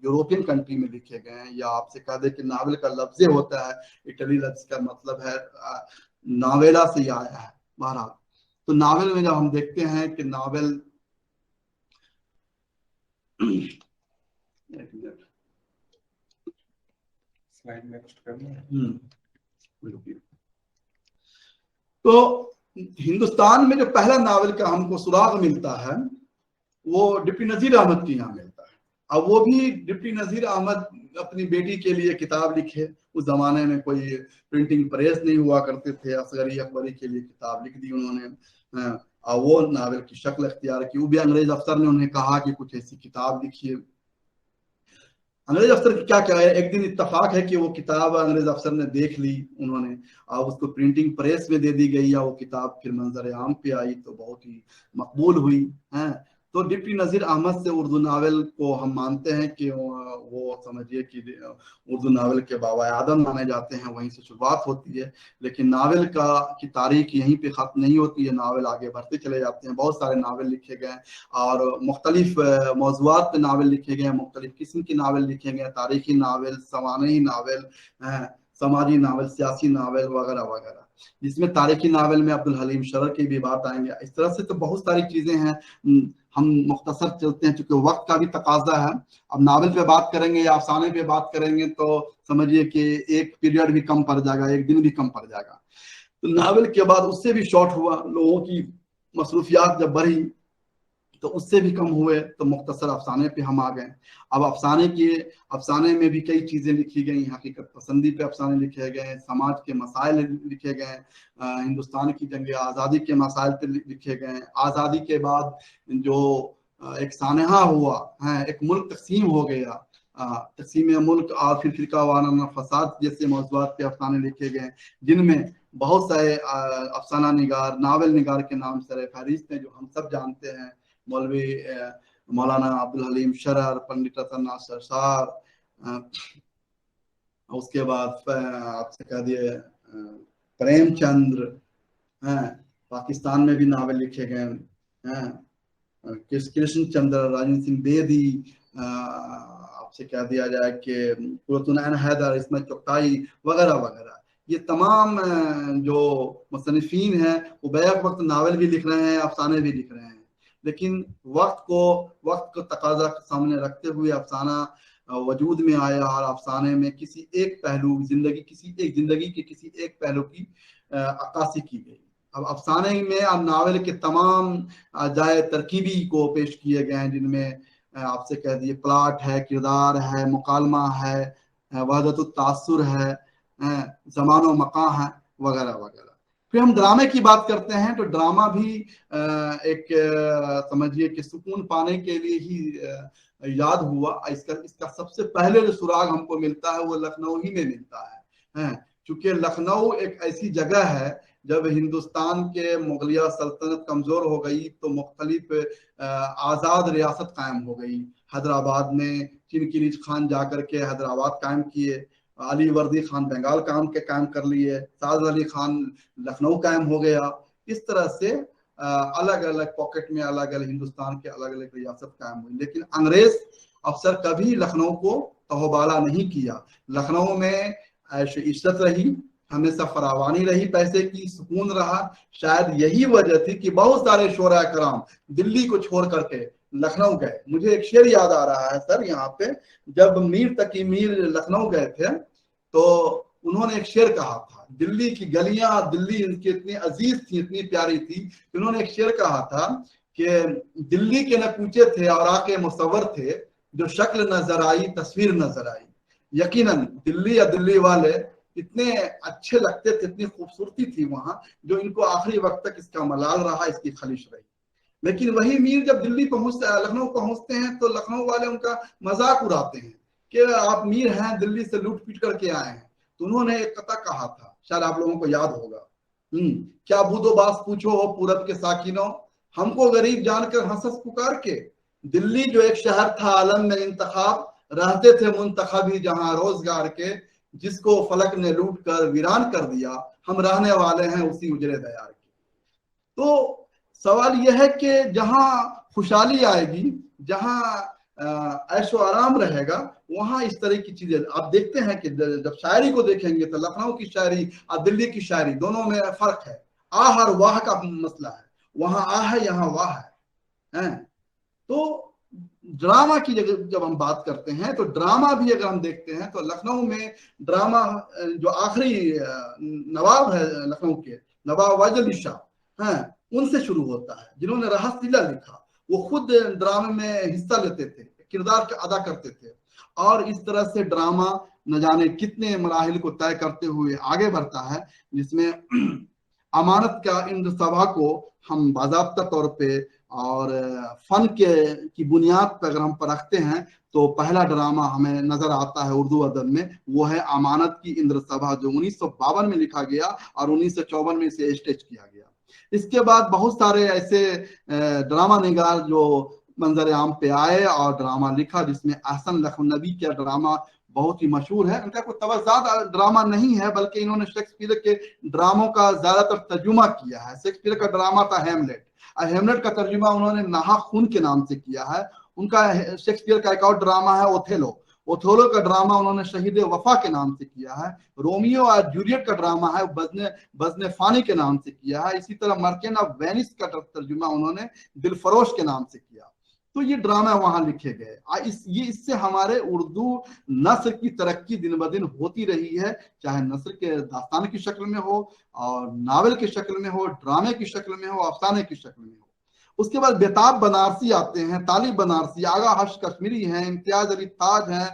यूरोपियन कंट्री में लिखे गए हैं। या आपसे कह दे कि नावल का लफ्ज होता है इटली लफ्ज का मतलब है नावेला से आया है। बहरहाल तो नावल में जब हम देखते हैं कि नावल स्लाइड नेक्स्ट करना है। तो हिंदुस्तान में जो पहला नावल का हमको सुराग मिलता है वो डिप्टी नजीर अहमद के यहाँ मिलता है। अब वो भी डिप्टी नजीर अहमद अपनी बेटी के लिए किताब लिखे। उस जमाने में कोई प्रिंटिंग प्रेस नहीं हुआ करते थे, असगरी अकबरी के लिए किताब लिख दी उन्होंने और वो नावल की शक्ल अख्तियार की। वो भी अंग्रेज अफसर ने उन्हें कहा कि कुछ ऐसी किताब लिखिए। अंग्रेज अफसर की क्या है, एक दिन इत्तेफाक है कि वो किताब अंग्रेज अफसर ने देख ली उन्होंने, और उसको प्रिंटिंग प्रेस में दे दी गई या वो किताब फिर मंजर आम पे आई तो बहुत ही मकबूल हुई है। तो डिप्टी नजीर अहमद से उर्दू नावल को हम मानते हैं कि वो समझिए कि उर्दू नावल के बाबा आदम माने जाते हैं, वहीं से शुरुआत होती है। लेकिन नावल की तारीख यहीं पे ख़त्म नहीं होती है, नावल आगे बढ़ते चले जाते हैं। बहुत सारे नावल लिखे गए और मुख्तलिफ मौज़ूआत पे नावल लिखे गए, मुख्तलिफ किस्म के नावल लिखे गए, तारीखी नावल, सवानही नावल, समाजी नावल, सियासी नावल वगैरह वगैरह, जिसमें तारीखी नावल में अब्दुल हलीम शरर की भी बात आएंगे। इस तरह से तो बहुत सारी चीजें हैं। हम मुख्तसर चलते हैं क्योंकि वक्त का भी तकाजा है। अब नावल पे बात करेंगे या अफसाने पे बात करेंगे तो समझिए कि एक पीरियड भी कम पड़ जाएगा, एक दिन भी कम पड़ जाएगा। तो नावल के बाद उससे भी शॉर्ट हुआ, लोगों की मसरूफियात जब बढ़ी तो उससे भी कम हुए, तो मुख्तसर अफसाने पे हम आ गए। अब अफसाने में भी कई चीजें लिखी गई, हकीकत पसंदी पे अफसाने लिखे गए, समाज के मसाइल लिखे गए, हिंदुस्तान की जंग आज़ादी के मसाइल पे लिखे गए। आज़ादी के बाद जो एक सानहा हुआ है, एक मुल्क तकसीम हो गया, तकसीम मुल्क और फिर फिरका वाराना फसाद जैसे मौज़ूआत पे अफसाने लिखे गए, जिनमें बहुत सारे अफसाना निगार, नावल निगार के नाम सर फहरिस्त हैं जो हम सब जानते हैं। मौलवी मौलाना अब्दुल हलीम शरर, पंडित हसन नासिर शार, उसके बाद आपसे कह दिए प्रेमचंद्र, पाकिस्तान में भी नावल लिखे गए हैं, कृष्ण चंद्र, राजेंद्र सिंह बेदी, आपसे कह दिया जाए कि कुरतुनैन हैदर, इस्माइल चुगताई वगैरह वगैरह। ये तमाम जो मुसन्निफीन हैं वो बैक वक्त नावल भी लिख रहे हैं, अफसाने भी लिख रहे हैं। लेकिन वक्त को तकाजा सामने रखते हुए अफसाना वजूद में आया और अफसाने में किसी एक पहलू जिंदगी के किसी एक पहलू की अक्कासी की गई। अब अफसाने में अब नावल के तमाम अजाए तरकीबी को पेश किए गए हैं, जिनमें आपसे कह दिए प्लाट है, किरदार है, मुकालमा है, वहदतुत तासुर है, ज़मान व मकान है वगैरह वगैरह। फिर हम ड्रामे की बात करते हैं तो ड्रामा भी एक समझिए कि सुकून पाने के लिए ही याद हुआ। इसका सबसे पहले जो सुराग हमको मिलता है वो लखनऊ ही में मिलता है। चूंकि लखनऊ एक ऐसी जगह है, जब हिंदुस्तान के मुगलिया सल्तनत कमजोर हो गई तो मुख्तलिफ आज़ाद रियासत कायम हो गई। हैदराबाद में चिनकिरिज खान जाकर के हैदराबाद कायम किए, अली वर्दी खान बंगाल कायम कर लिए, साद अली खान लखनऊ कायम हो गया। इस तरह से अलग अलग पॉकेट में अलग अलग हिंदुस्तान के अलग अलग रियासत कायम हुई। लेकिन अंग्रेज अफसर कभी लखनऊ को तहोबाला नहीं किया। लखनऊ में ऐश इज्जत रही, हमेशा फरावानी रही, पैसे की सुकून रहा। शायद यही वजह थी कि बहुत सारे शोरा कराम दिल्ली को छोड़ करके लखनऊ गए। मुझे एक शेर याद आ रहा है सर यहाँ पे, जब मीर तकी मीर लखनऊ गए थे तो उन्होंने एक शेर कहा था, दिल्ली की गलियां, दिल्ली इनकी इतनी अजीज थी, इतनी प्यारी थी कि उन्होंने एक शेर कहा था कि दिल्ली के न कूचे थे और आके मुसव्वर थे, जो शक्ल नजर आई तस्वीर नजर आई। यकीनन दिल्ली या दिल्ली वाले इतने अच्छे लगते थे, इतनी खूबसूरती थी वहां, जो इनको आखिरी वक्त तक इसका मलाल रहा, इसकी खलिश रही। लेकिन वही मीर जब दिल्ली लखनऊ पहुंचते हैं तो लखनऊ वाले उनका मजाक उड़ाते हैं कि आप मीर हैं, दिल्ली से लूट पीट करके आए हैं। तो उन्होंने एक कथा कहा था, शायद आप लोगों को याद होगा, क्या बूदोबास पूछो हो पूरब के साकिनों, हमको गरीब जानकर हंस पुकार के। दिल्ली जो एक शहर था आलम में इंतखाब, रहते थे मुंतखबी जहां रोजगार के, जिसको फलक ने लूट कर वीरान कर दिया, हम रहने वाले हैं उसी उजरे दयार के। तो सवाल यह है कि जहां खुशहाली आएगी, जहां ऐशो आराम रहेगा, वहां इस तरह की चीजें आप देखते हैं कि जब शायरी को देखेंगे तो लखनऊ की शायरी और दिल्ली की शायरी दोनों में फर्क है। आह और वाह का मसला है, वहां आह है, यहाँ वाह है। तो ड्रामा की जब हम बात करते हैं तो ड्रामा भी अगर हम देखते हैं तो लखनऊ में ड्रामा जो आखिरी नवाब है लखनऊ के, नवाब वाजिद अली शाह हैं, उनसे शुरू होता है, जिन्होंने रहस्यलीला लिखा। वो खुद ड्रामे में हिस्सा लेते थे, किरदार अदा करते थे, और इस तरह से ड्रामा न जाने कितने मराहिल को तय करते हुए आगे बढ़ता है, जिसमें अमानत का इंद्र सभा को हम बाज़ाब्ता तौर पे और फन की बुनियाद पर अगर हम परखते हैं तो पहला ड्रामा हमें नजर आता है उर्दू अदब में, वो है अमानत की इंद्र सभा, जो 1952 में लिखा गया और 1954 में इसे स्टेज किया गया। इसके बाद बहुत सारे ऐसे ड्रामा निगार जो मंजर आम पे आए और ड्रामा लिखा, जिसमें अहसन लखनवी का ड्रामा बहुत ही मशहूर है। इनका कोई तवज्जुद ड्रामा नहीं है, बल्कि इन्होंने शेक्सपियर के ड्रामों का ज्यादातर तर्जुमा किया है। शेक्सपियर का ड्रामा था हेमलेट, हेमलेट का तर्जुमा उन्होंने नाहा खून के नाम से किया है। उनका शेक्सपियर का एक और ड्रामा है ओथेलो, ओथेलो का ड्रामा उन्होंने शहीद वफा के नाम से किया है। रोमियो और जूलियट का ड्रामा है बज़्न फानी के नाम से किया है। इसी तरह मर्चेंट ऑफ वेनिस का तर्जुमा उन्होंने दिलफरोश के नाम से किया। तो ये ड्रामा वहां लिखे गए। इससे हमारे उर्दू नस्र की तरक्की दिन ब दिन होती रही है, चाहे नस्र के दास्तान की शक्ल में हो और नावल की शक्ल में हो, ड्रामे की शक्ल में हो, अफसाने की शक्ल में हो। उसके बाद बेताब बनारसी आते हैं, तालिब बनारसी, आगा हर्ष कश्मीरी हैं, इम्तियाज अली ताज हैं,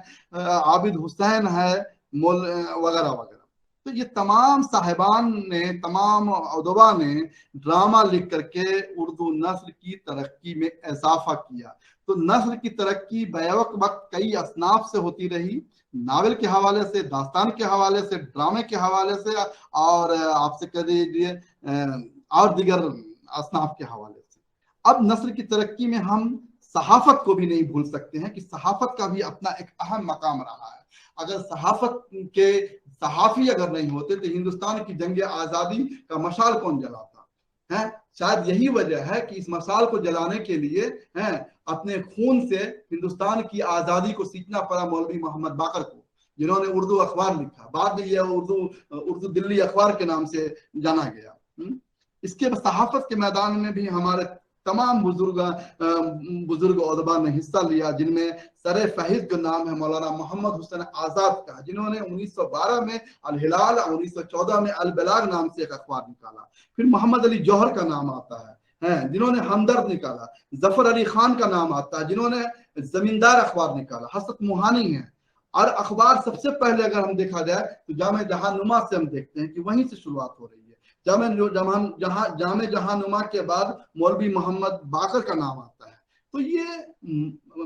आबिद हुसैन है, वगैरह वगैरह। तो ये तमाम साहिबान ने, तमाम अदबा ने ड्रामा लिख करके उर्दू नस्ल की तरक्की में इजाफा किया। तो नस्ल की तरक्की बैवक वक्त कई असनाफ से होती रही, नावल के हवाले से, दास्तान के हवाले से, ड्रामे के हवाले से, और आपसे कह दीजिए और दिगर असनाफ के हवाले से। अब नस्ल की तरक्की में हम सहाफत को भी नहीं भूल सकते हैं कि सहाफत का भी अपना एक अहम मकाम रहा है। अगर सहाफत के सहाफी अगर नहीं होते तो हिंदुस्तान की जंग आजादी का मशाल कौन जलाता है? शायद यही वजह है कि इस मशाल को जलाने के लिए अपने खून से हिंदुस्तान की आजादी को सींचना पड़ा मौलवी मोहम्मद बाकर को, जिन्होंने उर्दू अखबार लिखा। बाद में यह उर्दू दिल्ली अखबार के नाम से जाना गया। इसके सहाफत के मैदान में भी हमारे तमाम बुजुर्ग उदबा ने हिस्सा लिया, जिनमें सरे फहरिस्त का नाम है मौलाना मोहम्मद हुसैन आजाद का, जिन्होंने 1912 में अल हिलाल और 1914 में अल बलाग नाम से एक अखबार निकाला। फिर मोहम्मद अली जौहर का नाम आता है, जिन्होंने हमदर्द निकाला। जफर अली खान का नाम आता है, जिन्होंने जमींदार अखबार निकाला। हसरत मुहानी है। और अखबार सबसे पहले अगर हम देखा जाए तो जामे जहानुमा से हम देखते हैं कि वहीं से शुरुआत हो रही है। जामे जहानुमा के बाद मौलवी मोहम्मद बाकर का नाम आता है। तो ये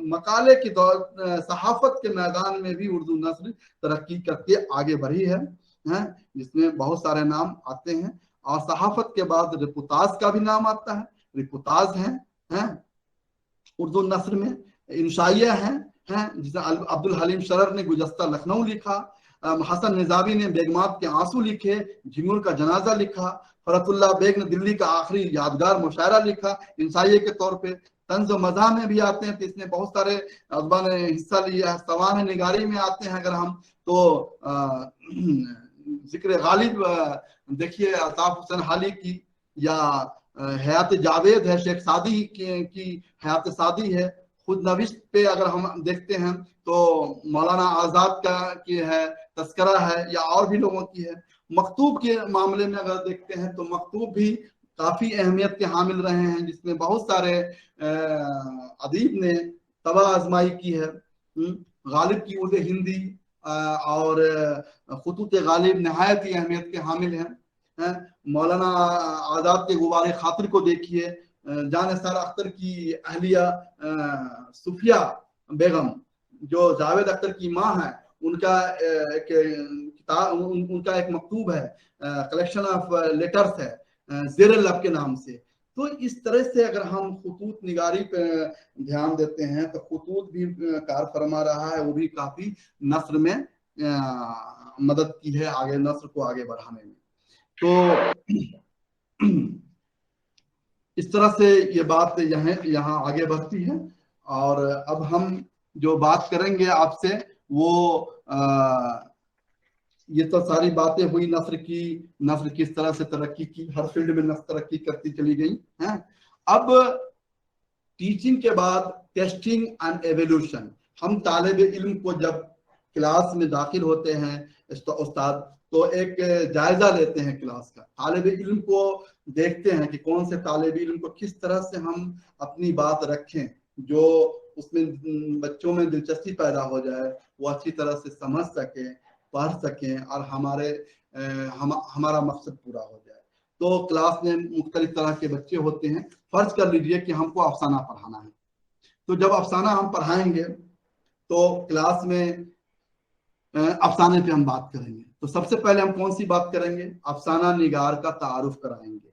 मकाले के दौर सहाफत के मैदान में भी उर्दू नस्ल तरक्की करके आगे बढ़ी है, जिसमें बहुत सारे नाम आते हैं। और सहाफत के बाद रिपोताज का भी नाम आता है। रिपोताज हैं उर्दू नस्ल में, इंशाइया हैं जिसे अब्दुल हलीम शरर ने गुजस्ता लखनऊ लिखा, हसन निजामी ने बेगमात के आंसू लिखे, झिंगुर का जनाजा लिखा, फरतुल्लाह बेग ने दिल्ली का आखिरी यादगार मुशायरा लिखा इंसाइये के तौर पे। तंज़ मज़ा में भी आते हैं तो इसमें बहुत सारे अदबा ने हिस्सा लिया है। सवान निगारी में आते हैं अगर हम तो जिक्र गालिब देखिए अल्ताफ हुसैन हाली की, या हयात जावेद है शेख सादी की हयात सादी है। खुद नविश्त पे अगर हम देखते हैं तो मौलाना आजाद का की है तस्करा है या और भी लोगों की है। मकतूब के मामले में अगर देखते हैं तो मकतूब भी काफी अहमियत के हामिल रहे हैं, जिसमें बहुत सारे अदीब ने तबाह आजमाई की है। गालिब की उर्दू हिंदी और खुतूत गालिब नहायत ही अहमियत के हामिल हैं। मौलाना आजाद के गुबारे खातिर को देखिए, जानिसार अख्तर की अहलिया सुफिया बेगम जो जावेद अख्तर की माँ है, उनका एक किताब, उनका एक मकतूब है, कलेक्शन ऑफ लेटर्स है ज़ेर लब के नाम से। तो इस तरह से अगर हम खुतूत निगारी पे ध्यान देते हैं तो खुतूत भी कार फरमा रहा है, वो भी काफी नस्र में मदद की है आगे नस्र को आगे बढ़ाने में। तो इस तरह से ये बात यहाँ आगे बढ़ती है। और अब हम जो बात करेंगे आपसे वो ये तो सारी बातें हुई नस्र की, नस्र किस तरह से तरक्की की, हर फील्ड में नस्र तरक्की करती चली गई है। अब टीचिंग के बाद टेस्टिंग एंड एवोल्यूशन। हम तालिब इल्म को जब क्लास में दाखिल होते हैं उस्ताद तो एक जायजा लेते हैं क्लास का, तालिब इल्म को देखते हैं कि कौन से तालिब इल्म को किस तरह से हम अपनी बात रखें जो उसमें बच्चों में दिलचस्पी पैदा हो जाए, वो अच्छी तरह से समझ सके, पढ़ सकें और हमारा मकसद पूरा हो जाए। तो क्लास में मुख्तलिफ तरह के बच्चे होते हैं। फर्ज कर लीजिए कि हमको अफसाना पढ़ाना है, तो जब अफसाना हम पढ़ाएंगे तो क्लास में अफसाने पे हम बात करेंगे। तो सबसे पहले हम कौन सी बात करेंगे? अफसाना निगार का तारुफ कराएंगे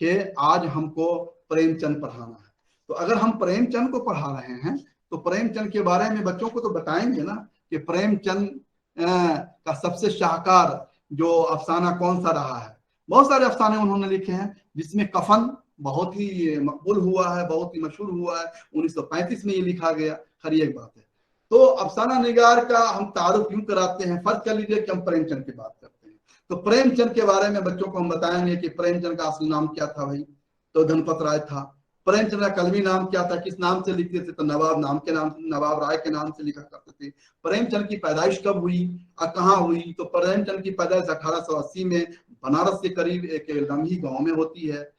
कि आज हमको प्रेमचंद पढ़ाना है। तो अगर हम प्रेमचंद को पढ़ा रहे हैं तो प्रेमचंद के बारे में बच्चों को तो बताएंगे ना कि प्रेमचंद का सबसे शाहकार जो अफसाना कौन सा रहा है। बहुत सारे अफसाने उन्होंने लिखे हैं, जिसमें कफन बहुत ही मकबूल हुआ है, बहुत ही मशहूर हुआ है, 1935 में ये लिखा गया। खरी एक बात है। तो अफसाना निगार का हम तारुफ यूं कराते हैं, फर्ज कर लीजिए कि हम प्रेमचंद की बात करते हैं तो प्रेमचंद के बारे में बच्चों को हम बताएंगे कि प्रेमचंद का असली नाम क्या था भाई, तो धनपत राय था। प्रेमचंद का कलमी नाम क्या था, किस नाम से लिखते थे, तो नवाब राय के नाम से लिखा करते थे। प्रेमचंद की पैदाइश कब हुई और कहाँ हुई, तो प्रेमचंद की पैदाइश 1880 में बनारस के करीब एक लम्ही गांव में होती है।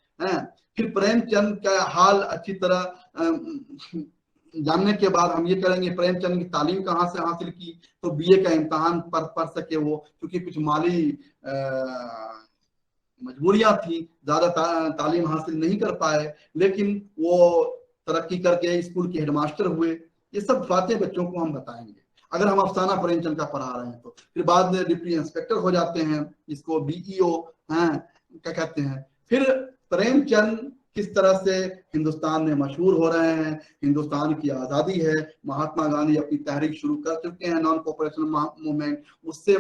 फिर प्रेमचंद का हाल अच्छी तरह जानने के बाद हम ये करेंगे प्रेमचंद की तालीम कहाँ से हासिल की, तो बीए का इम्तहान पढ़ सके वो, क्योंकि कुछ माली मजबूरियां थी, ज्यादा तालीम हासिल नहीं कर पाए, लेकिन वो तरक्की करके स्कूल के हेडमास्टर हुए। ये सब बातें बच्चों को हम बताएंगे अगर हम अफसाना प्रेमचंद का पढ़ा रहे हैं तो। फिर बाद में डिप्टी इंस्पेक्टर हो जाते हैं, जिसको बीईओ क्या कहते हैं। फिर प्रेमचंद किस तरह से हिंदुस्तान में मशहूर हो रहे हैं, हिंदुस्तान की आज़ादी है, महात्मा गांधी अपनी तहरीक शुरू कर चुके हैं नॉन कोऑपरेशन मूवमेंट, उससे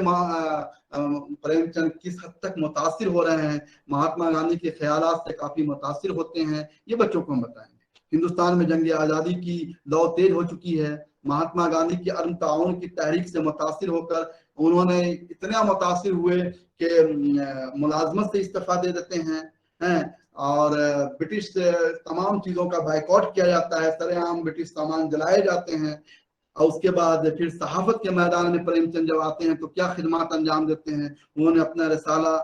प्रेमचंद किस हद तक मुतासिर हो रहे हैं, महात्मा गांधी के ख्यालात से काफी मुतासिर होते हैं, ये बच्चों को हम बताएंगे। हिंदुस्तान में जंग आज़ादी की लौ तेज हो चुकी है, महात्मा गांधी की अदम ताउन की तहरीक से मुतासिर होकर उन्होंने इतना मुतासिर हुए कि मुलाजमत से इस्तीफा दे देते हैं और ब्रिटिश तमाम चीजों का बाइकआउट किया जाता है, सरेआम ब्रिटिश सामान जलाए जाते हैं। और उसके बाद फिर सहाफत के मैदान में प्रेमचंद जब आते हैं तो क्या खिदमत अंजाम देते हैं। उन्होंने अपना रिसाला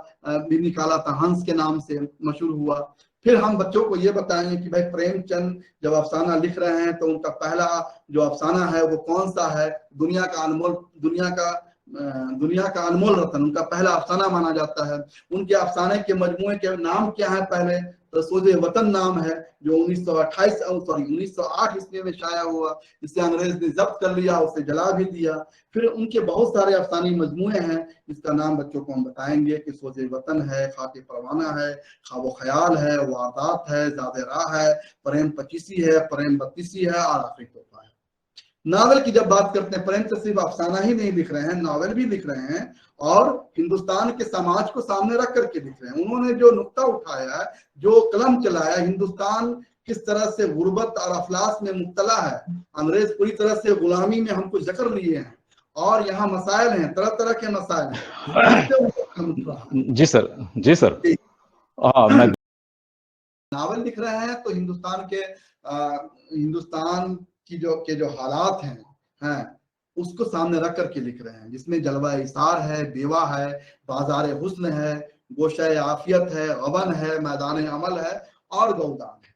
भी निकाला था, हंस के नाम से मशहूर हुआ। फिर हम बच्चों को ये बताएंगे कि भाई प्रेमचंद जब अफसाना लिख रहे हैं तो उनका पहला जो अफसाना है वो कौन सा है, दुनिया का अनमोल रतन उनका पहला अफसाना माना जाता है। उनके अफसाने के मजमूए के नाम क्या है? पहले तो सोजे वतन नाम है, जो 1908 ईस्वी में शाया हुआ, जिसे अंग्रेज ने जब्त कर लिया, उसे जला भी दिया। फिर उनके बहुत सारे अफसानी मजमूए हैं, जिसका नाम बच्चों को हम बताएंगे कि सोजे वतन है, खाके परवाना है, ख्वाबो ख्याल है, वारदात है, ज़ादे राह है, प्रेम पचीसी है, प्रेम बत्तीसी है और आखिरी तोहफा है। नावल की जब बात करते हैं, प्रेमचंद सिर्फ अफसाना ही नहीं लिख रहे हैं, नावल भी लिख रहे हैं और हिंदुस्तान के समाज को सामने रख करके लिख रहे हैं। उन्होंने जो नुक्ता उठाया है, जो कलम चलाया, हिंदुस्तान किस तरह से गुर्बत और अफलास में मुब्तला है, अंग्रेज पूरी तरह से गुलामी में हमको जकड़ लिए हैं और यहाँ मसाइल हैं, तरह तरह के मसाइल हैं। जी सर मैं नावल लिख रहे हैं तो हिंदुस्तान के हिंदुस्तान की जो हालात हैं उसको सामने रख करके लिख रहे हैं, जिसमें जलवा इसार है, बेवा है, बाजार हुस्न है, गोशा आफियत है, गबन है, मैदान अमल है और गौदान है,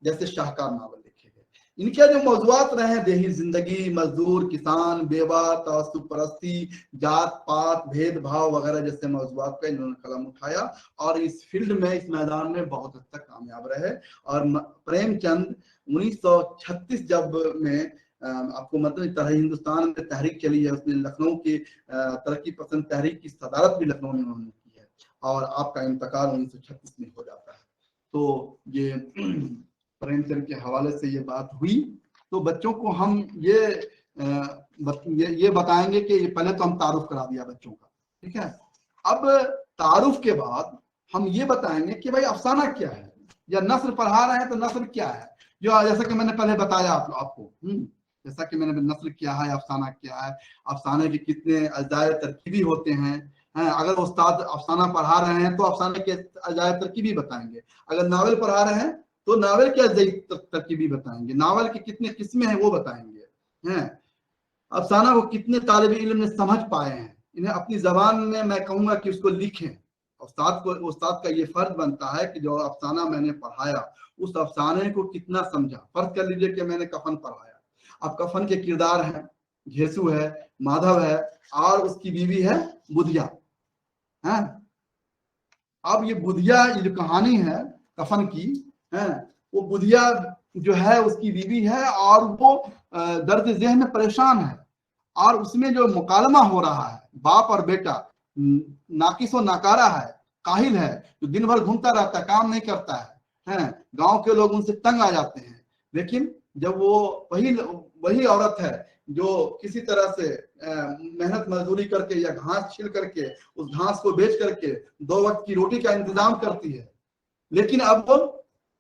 जैसे शाहकार नावल लिखे गए। इनके जो मौजूआत रहे हैं, देही जिंदगी, मजदूर, किसान, बेवा, तअस्सुब परस्ती, जात पात, भेदभाव वगैरह जैसे मौजूआत का इन्होंने कलम उठाया और इस फील्ड में, इस मैदान में बहुत हद तक कामयाब रहे। और प्रेमचंद 1936 जब में आपको मतलब तरह हिंदुस्तान में तहरीक चली है, उसमें लखनऊ की तरक्की पसंद तहरीक की सदारत भी लखनऊ में उन्होंने की है और आपका इंतकाल 1936 में हो जाता है। तो ये प्रेमचंद के हवाले से ये बात हुई। तो बच्चों को हम ये बताएंगे कि पहले तो हम तारुफ करा दिया बच्चों का, ठीक है। अब तारुफ के बाद हम ये बताएंगे कि भाई अफसाना क्या है, या नस्र पढ़ा रहे हैं तो नस्र क्या है, जो जैसा कि मैंने पहले बताया आपको, जैसा कि मैंने नस्र क्या है, अफसाना क्या है, अफसाने के कितने अजाए तरकीबी होते हैं। अगर उस्ताद अफसाना पढ़ा रहे हैं तो अफसाने के अजाए तरकीबी बताएंगे, अगर नावल पढ़ा रहे हैं तो नावल के अजाए तरकीबी बताएंगे, नावल के कितने किस्में हैं वो बताएंगे, हैं अफसाना को कितने तालिब इल्म ने समझ पाए हैं, इन्हें अपनी जबान में मैं कहूंगा कि उसको लिखें। उस्ताद का ये फर्ज बनता है कि जो अफसाना मैंने पढ़ाया उस अफसाने को कितना समझा। फर्ज कर लीजिए कि मैंने कफन पढ़ाया, अब कफन के किरदार हैं, घेसू है, माधव है और उसकी बीवी है बुधिया, है। अब ये बुधिया, ये जो कहानी है कफन की है, वो बुधिया जो है उसकी बीवी है और वो दर्द ज़हन में परेशान है और उसमें जो मुकालमा हो रहा है, बाप और बेटा, नाकिस और नाकारा है, काहिल है, जो दिन भर घूमता रहता है, काम नहीं करता है, गांव के लोग उनसे तंग आ जाते हैं। लेकिन जब वो वही औरत है जो किसी तरह से मेहनत मजदूरी करके या घास छील करके उस घास को बेच करके 2 वक्त की रोटी का इंतजाम करती है, लेकिन अब वो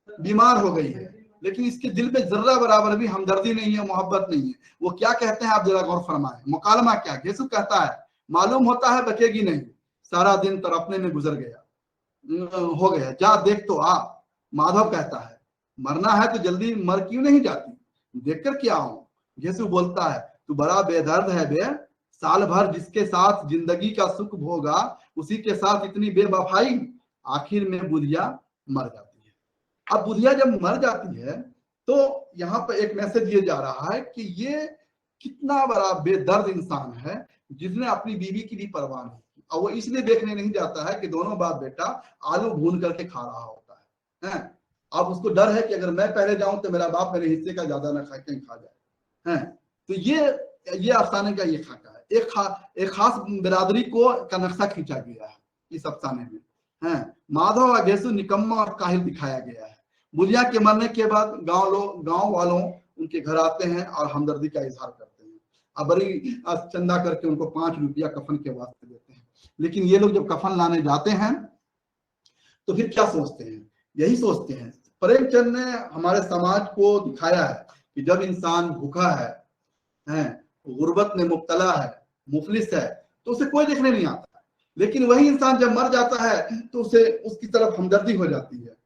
बीमार हो गई है, लेकिन इसके दिल में जर्रा बराबर भी हमदर्दी नहीं है, मोहब्बत नहीं है। वो क्या कहते हैं आप जरा गौर फरमाएं, मुकालमा क्या, घेसू कहता है मालूम होता है बचेगी नहीं, सारा दिन तड़पने में गुजर गया हो गया, जा देख तो आ। माधव कहता है मरना है तो जल्दी मर क्यों नहीं जाती, देखकर क्या आऊं। घेसू बोलता है तू बड़ा बेदर्द है बे, साल भर जिसके साथ जिंदगी का सुख भोगा उसी के साथ इतनी बेवफाई। आखिर में बुधिया मर जाती है। अब बुधिया जब मर जाती है तो यहाँ पर एक मैसेज ये जा रहा है कि ये कितना बड़ा बेदर्द इंसान है जिसने अपनी बीवी की भी परवाह नहीं की, और वो इसलिए देखने नहीं जाता है कि दोनों बाप बेटा आलू भून करके खा रहा होता है। अब उसको डर है कि अगर मैं पहले जाऊं तो मेरा बाप मेरे हिस्से का ज्यादा न कहीं खा जाए, हैं। तो ये अफसाने का ये खाका है। एक खास बिरादरी का नक्शा खींचा गया है इस अफसाने में, हैं। माधव और घेसू निकम्मा और काहिल दिखाया गया है। बुधिया के मरने के बाद गांव वालों उनके घर आते हैं और हमदर्दी का इजहार करते हैं, अब बड़ी चंदा करके उनको 5 रुपया कफन के वास्ते देते हैं। लेकिन ये लोग जब कफन लाने जाते हैं तो फिर क्या सोचते हैं, यही सोचते हैं। प्रेमचंद ने हमारे समाज को दिखाया है कि जब इंसान भूखा है, गुर्बत में मुब्तला है, मुफलिस है, तो उसे कोई देखने नहीं आता है। लेकिन वही इंसान जब मर जाता है तो उसे उसकी तरफ हमदर्दी हो जाती है।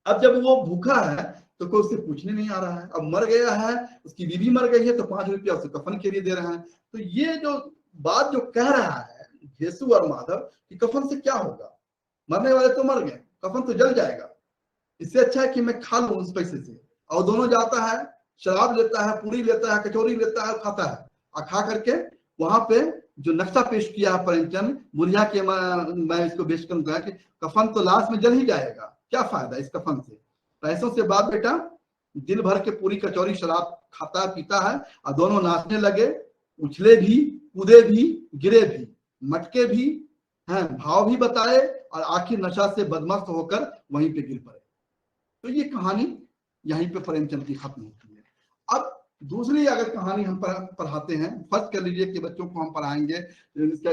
अब जब वो भूखा है तो कोई उससे पूछने नहीं आ रहा है, अब मर गया है, उसकी बीवी मर गई है तो 5 रुपया उसे कफन के लिए दे रहे हैं। तो ये जो बात जो कह रहा है घेसू और माधव कि कफन से क्या होगा, मरने वाले तो मर गए, कफन तो जल जाएगा, इससे अच्छा है कि मैं खा लूं उस पैसे से। और दोनों जाता है, शराब लेता है, पूरी लेता है, कचौरी लेता है, खाता है, और खा करके वहां पे जो नक्शा पेश किया है प्रेमचंद बुधिया के, मैं इसको बेच कर कहा कि कफन तो लास्ट में जल ही जाएगा, क्या फायदा इस कफन से, पैसों से बाप बेटा दिल भर के पूरी कचौरी शराब खाता पीता है और दोनों नाचने लगे, उछले भी, कूदे भी, गिरे भी, मटके भी, हैं, भाव भी बताए और आखिर नशा से बदमस्त होकर वहीं पे गिर पड़े। तो ये कहानी यहीं पे प्रेमचंद की खत्म होती है। अब दूसरी अगर कहानी हम पढ़ाते हैं, फर्ज कर लीजिए कि बच्चों को हम पढ़ाएंगे, इसका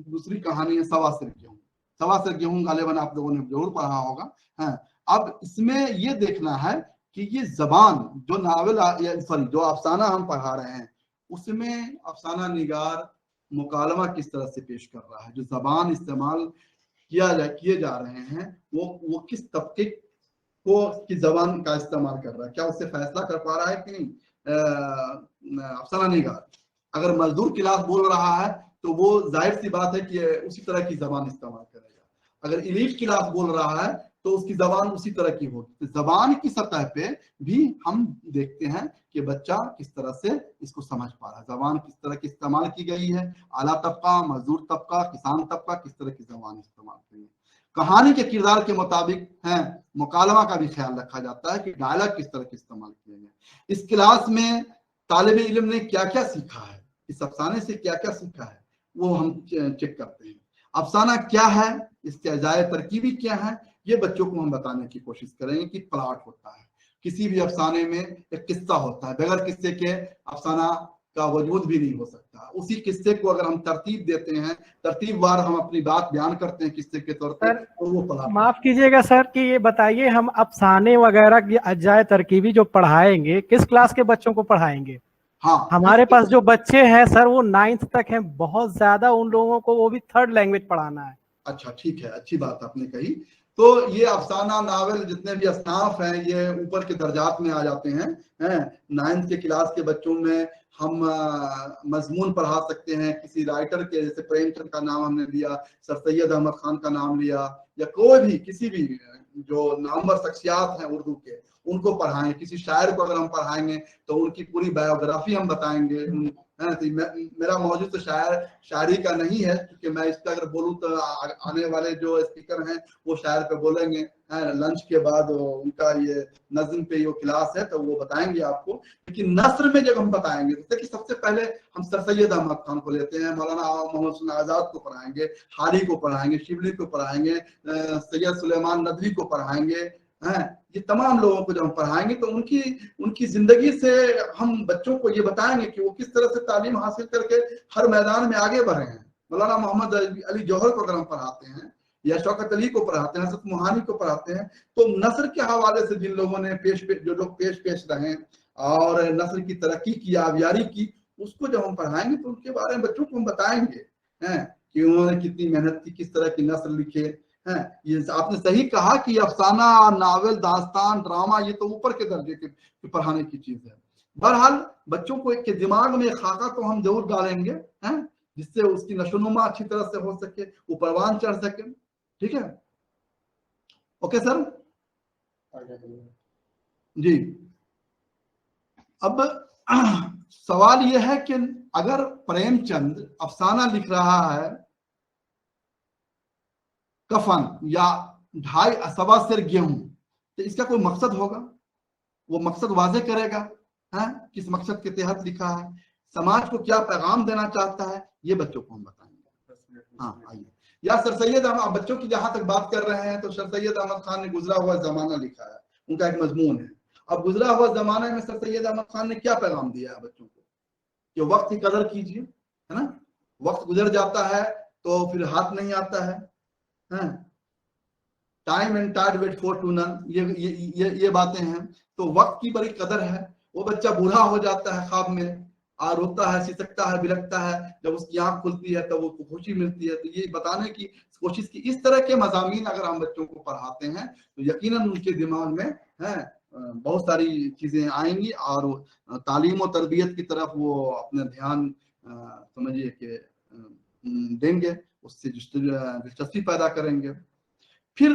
दूसरी कहानी है सवा सिर गेहूं। सवा सिर गेहूं गालिबन आप लोगों ने जरूर पढ़ा होगा, है। अब इसमें ये देखना है कि ये जबान जो नावल सॉरी जो अफसाना हम पढ़ा रहे हैं उसमें अफसाना निगार मुकालमा किस तरह से पेश कर रहा है, जो जबान इस्तेमाल किए जा रहे हैं वो किस तबके को की जबान का इस्तेमाल कर रहा है, क्या उससे फैसला कर पा रहा है कि नहीं, अफसाना निगार अगर मजदूर क्लास बोल रहा है तो वो जाहिर सी बात है कि उसी तरह की जबान इस्तेमाल करेगा। अगर इलीट क्लास बोल रहा है तो उसकी जबान उसी तरह की होगी। तो जबान की सतह पे भी हम देखते हैं कि बच्चा किस तरह से इसको समझ पा रहा है, जबान किस तरह की इस्तेमाल की गई है, आला तबका, मजदूर तबका, किसान तबका किस तरह की जबान इस्तेमाल की है। कहानी के किरदार के मुताबिक है मुकालमा का भी ख्याल रखा जाता है कि डायलॉग किस तरह के इस्तेमाल किए गए। इस क्लास में तालिब इल्म ने क्या क्या सीखा है, इस अफसाने से क्या क्या सीखा है, वो हम चेक करते हैं। अफसाना क्या है, इसके अजाय तरकीबी क्या है, ये बच्चों को हम बताने की कोशिश करेंगे कि प्लॉट होता है, किसी भी अफसाने में एक किस्सा होता है, बगैर किस्से के अफसाना का वजूद भी नहीं हो सकता। उसी किस्से को अगर हम तरतीब देते हैं, तरतीबवार हम अपनी बात बयान करते हैं किस्से के तौर पर, तो वो प्लॉट। माफ कीजिएगा सर कि ये बताइए, हम अफसाने वगैरह की अजाय तरकीबी जो पढ़ाएंगे किस क्लास के बच्चों को पढ़ाएंगे? हाँ, हमारे पास जो बच्चे हैं सर वो 9th तक हैं, बहुत ज्यादा उन लोगों को वो भी 3rd लैंग्वेज पढ़ाना है। अच्छा ठीक है, अच्छी बात आपने कही। तो ये अफसाना नावल जितने भी असनाफ हैं ये ऊपर के दर्जात में आ जाते हैं। 9th के क्लास के बच्चों में हम मजमून पढ़ा सकते हैं किसी राइटर के, जैसे प्रेमचंद का नाम हमने लिया, सर सैयद अहमद खान का नाम लिया, या कोई भी किसी भी जो नामवर शख्सियात हैं उर्दू के, उनको पढ़ाएं। किसी शायर को अगर हम पढ़ाएंगे तो उनकी पूरी बायोग्राफी हम बताएंगे। तो मेरा मौजूद तो शायरी का नहीं है, क्योंकि मैं इस पर अगर बोलूँ तो आने वाले जो स्पीकर हैं वो शायर पे बोलेंगे। लंच के बाद उनका ये नज्म पे ये क्लास है तो वो बताएंगे आपको। लेकिन नस्र में जब हम बताएंगे, जैसे कि सबसे पहले हम सर सैयद अहमद खान को लेते हैं, मौलाना मोहम्मद हुसैन आजाद को पढ़ाएंगे, हारी को पढ़ाएंगे, शिबली को पढ़ाएंगे, सैयद सुलेमान नदवी को पढ़ाएंगे। ये तमाम लोगों को जब हम पढ़ाएंगे तो उनकी जिंदगी से हम बच्चों को ये बताएंगे कि वो किस तरह से तालीम हासिल करके हर मैदान में आगे बढ़े हैं। मौलाना मोहम्मद अली जौहर को अगर हम पढ़ाते हैं, या शौकत अली को पढ़ाते हैं, हजरत मुहानी को पढ़ाते हैं, तो नस्र के हवाले से जिन लोगों ने जो लोग पेश रहे और नस्र की तरक्की की, आबियारी की, उसको जब हम पढ़ाएंगे तो उनके बारे में बच्चों को हम बताएंगे कि उन्होंने कितनी मेहनत की, किस तरह की नस्र लिखे। ये आपने सही कहा कि अफसाना, नावल, दास्तान, ड्रामा ये तो ऊपर के दर्जे के पढ़ाने की चीज है। बहरहाल बच्चों को के दिमाग में खाका तो हम जरूर डालेंगे, जिससे उसकी नशोनुमा अच्छी तरह से हो सके, वो परवान चढ़ सके। ठीक है, ओके सर जी। अब सवाल यह है कि अगर प्रेमचंद अफसाना लिख रहा है कफन या 2.5 सवा सेर गेहूं, तो इसका कोई मकसद होगा, वो मकसद वाजे करेगा किस मकसद के तहत लिखा है, समाज को क्या पैगाम देना चाहता है, ये बच्चों को हम बताएंगे। हाँ आइए। या सर सैयद अहमद, बच्चों की जहां तक बात कर रहे हैं तो सर सैयद अहमद खान ने गुजरा हुआ जमाना लिखा है, उनका एक मजमून है। अब गुजरा हुआ जमाने में सर सैयद अहमद खान ने क्या पैगाम दिया है बच्चों को कि वक्त की कदर कीजिए, है ना। वक्त गुजर जाता है तो फिर हाथ नहीं आता है। Time and tide wait for to none, ये बातें हैं। तो वक्त की बड़ी कदर है। वो बच्चा बूढ़ा हो जाता है ख्वाब में, और रोता है, सिसकता है, बिलखता है, जब उसकी आंख खुलती है तब वो खुशी मिलती है। तो ये बताने की कोशिश की, इस तरह के मज़ामीन अगर हम बच्चों को पढ़ाते हैं तो यकीनन उनके दिमाग में बहुत सारी चीजें आएंगी और तालीम और तरबियत की तरफ वो अपना ध्यान समझिए कि देंगे, उससे दिलचस्पी पैदा करेंगे। फिर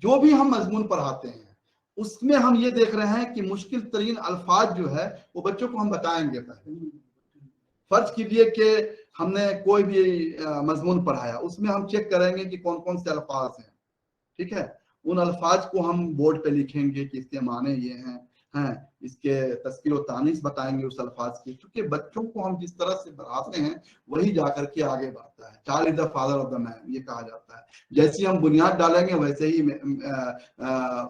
जो भी हम मजमून पढ़ाते हैं उसमें हम ये देख रहे हैं कि मुश्किल तरीन अल्फाज जो है वो बच्चों को हम बताएंगे। फर्ज कीजिए कि हमने कोई भी मजमून पढ़ाया, उसमें हम चेक करेंगे कि कौन कौन से अल्फाज हैं। ठीक है, उन अल्फाज को हम बोर्ड पे लिखेंगे कि इसके माने ये हैं, इसके तस्कीर और तानीस बताएंगे उस अल्फाज की, क्योंकि बच्चों को हम जिस तरह से बढ़ाते हैं वही जाकर के आगे बढ़ता है। Child is the father of the man, ये कहा जाता है। जैसी हम बुनियाद डालेंगे वैसे ही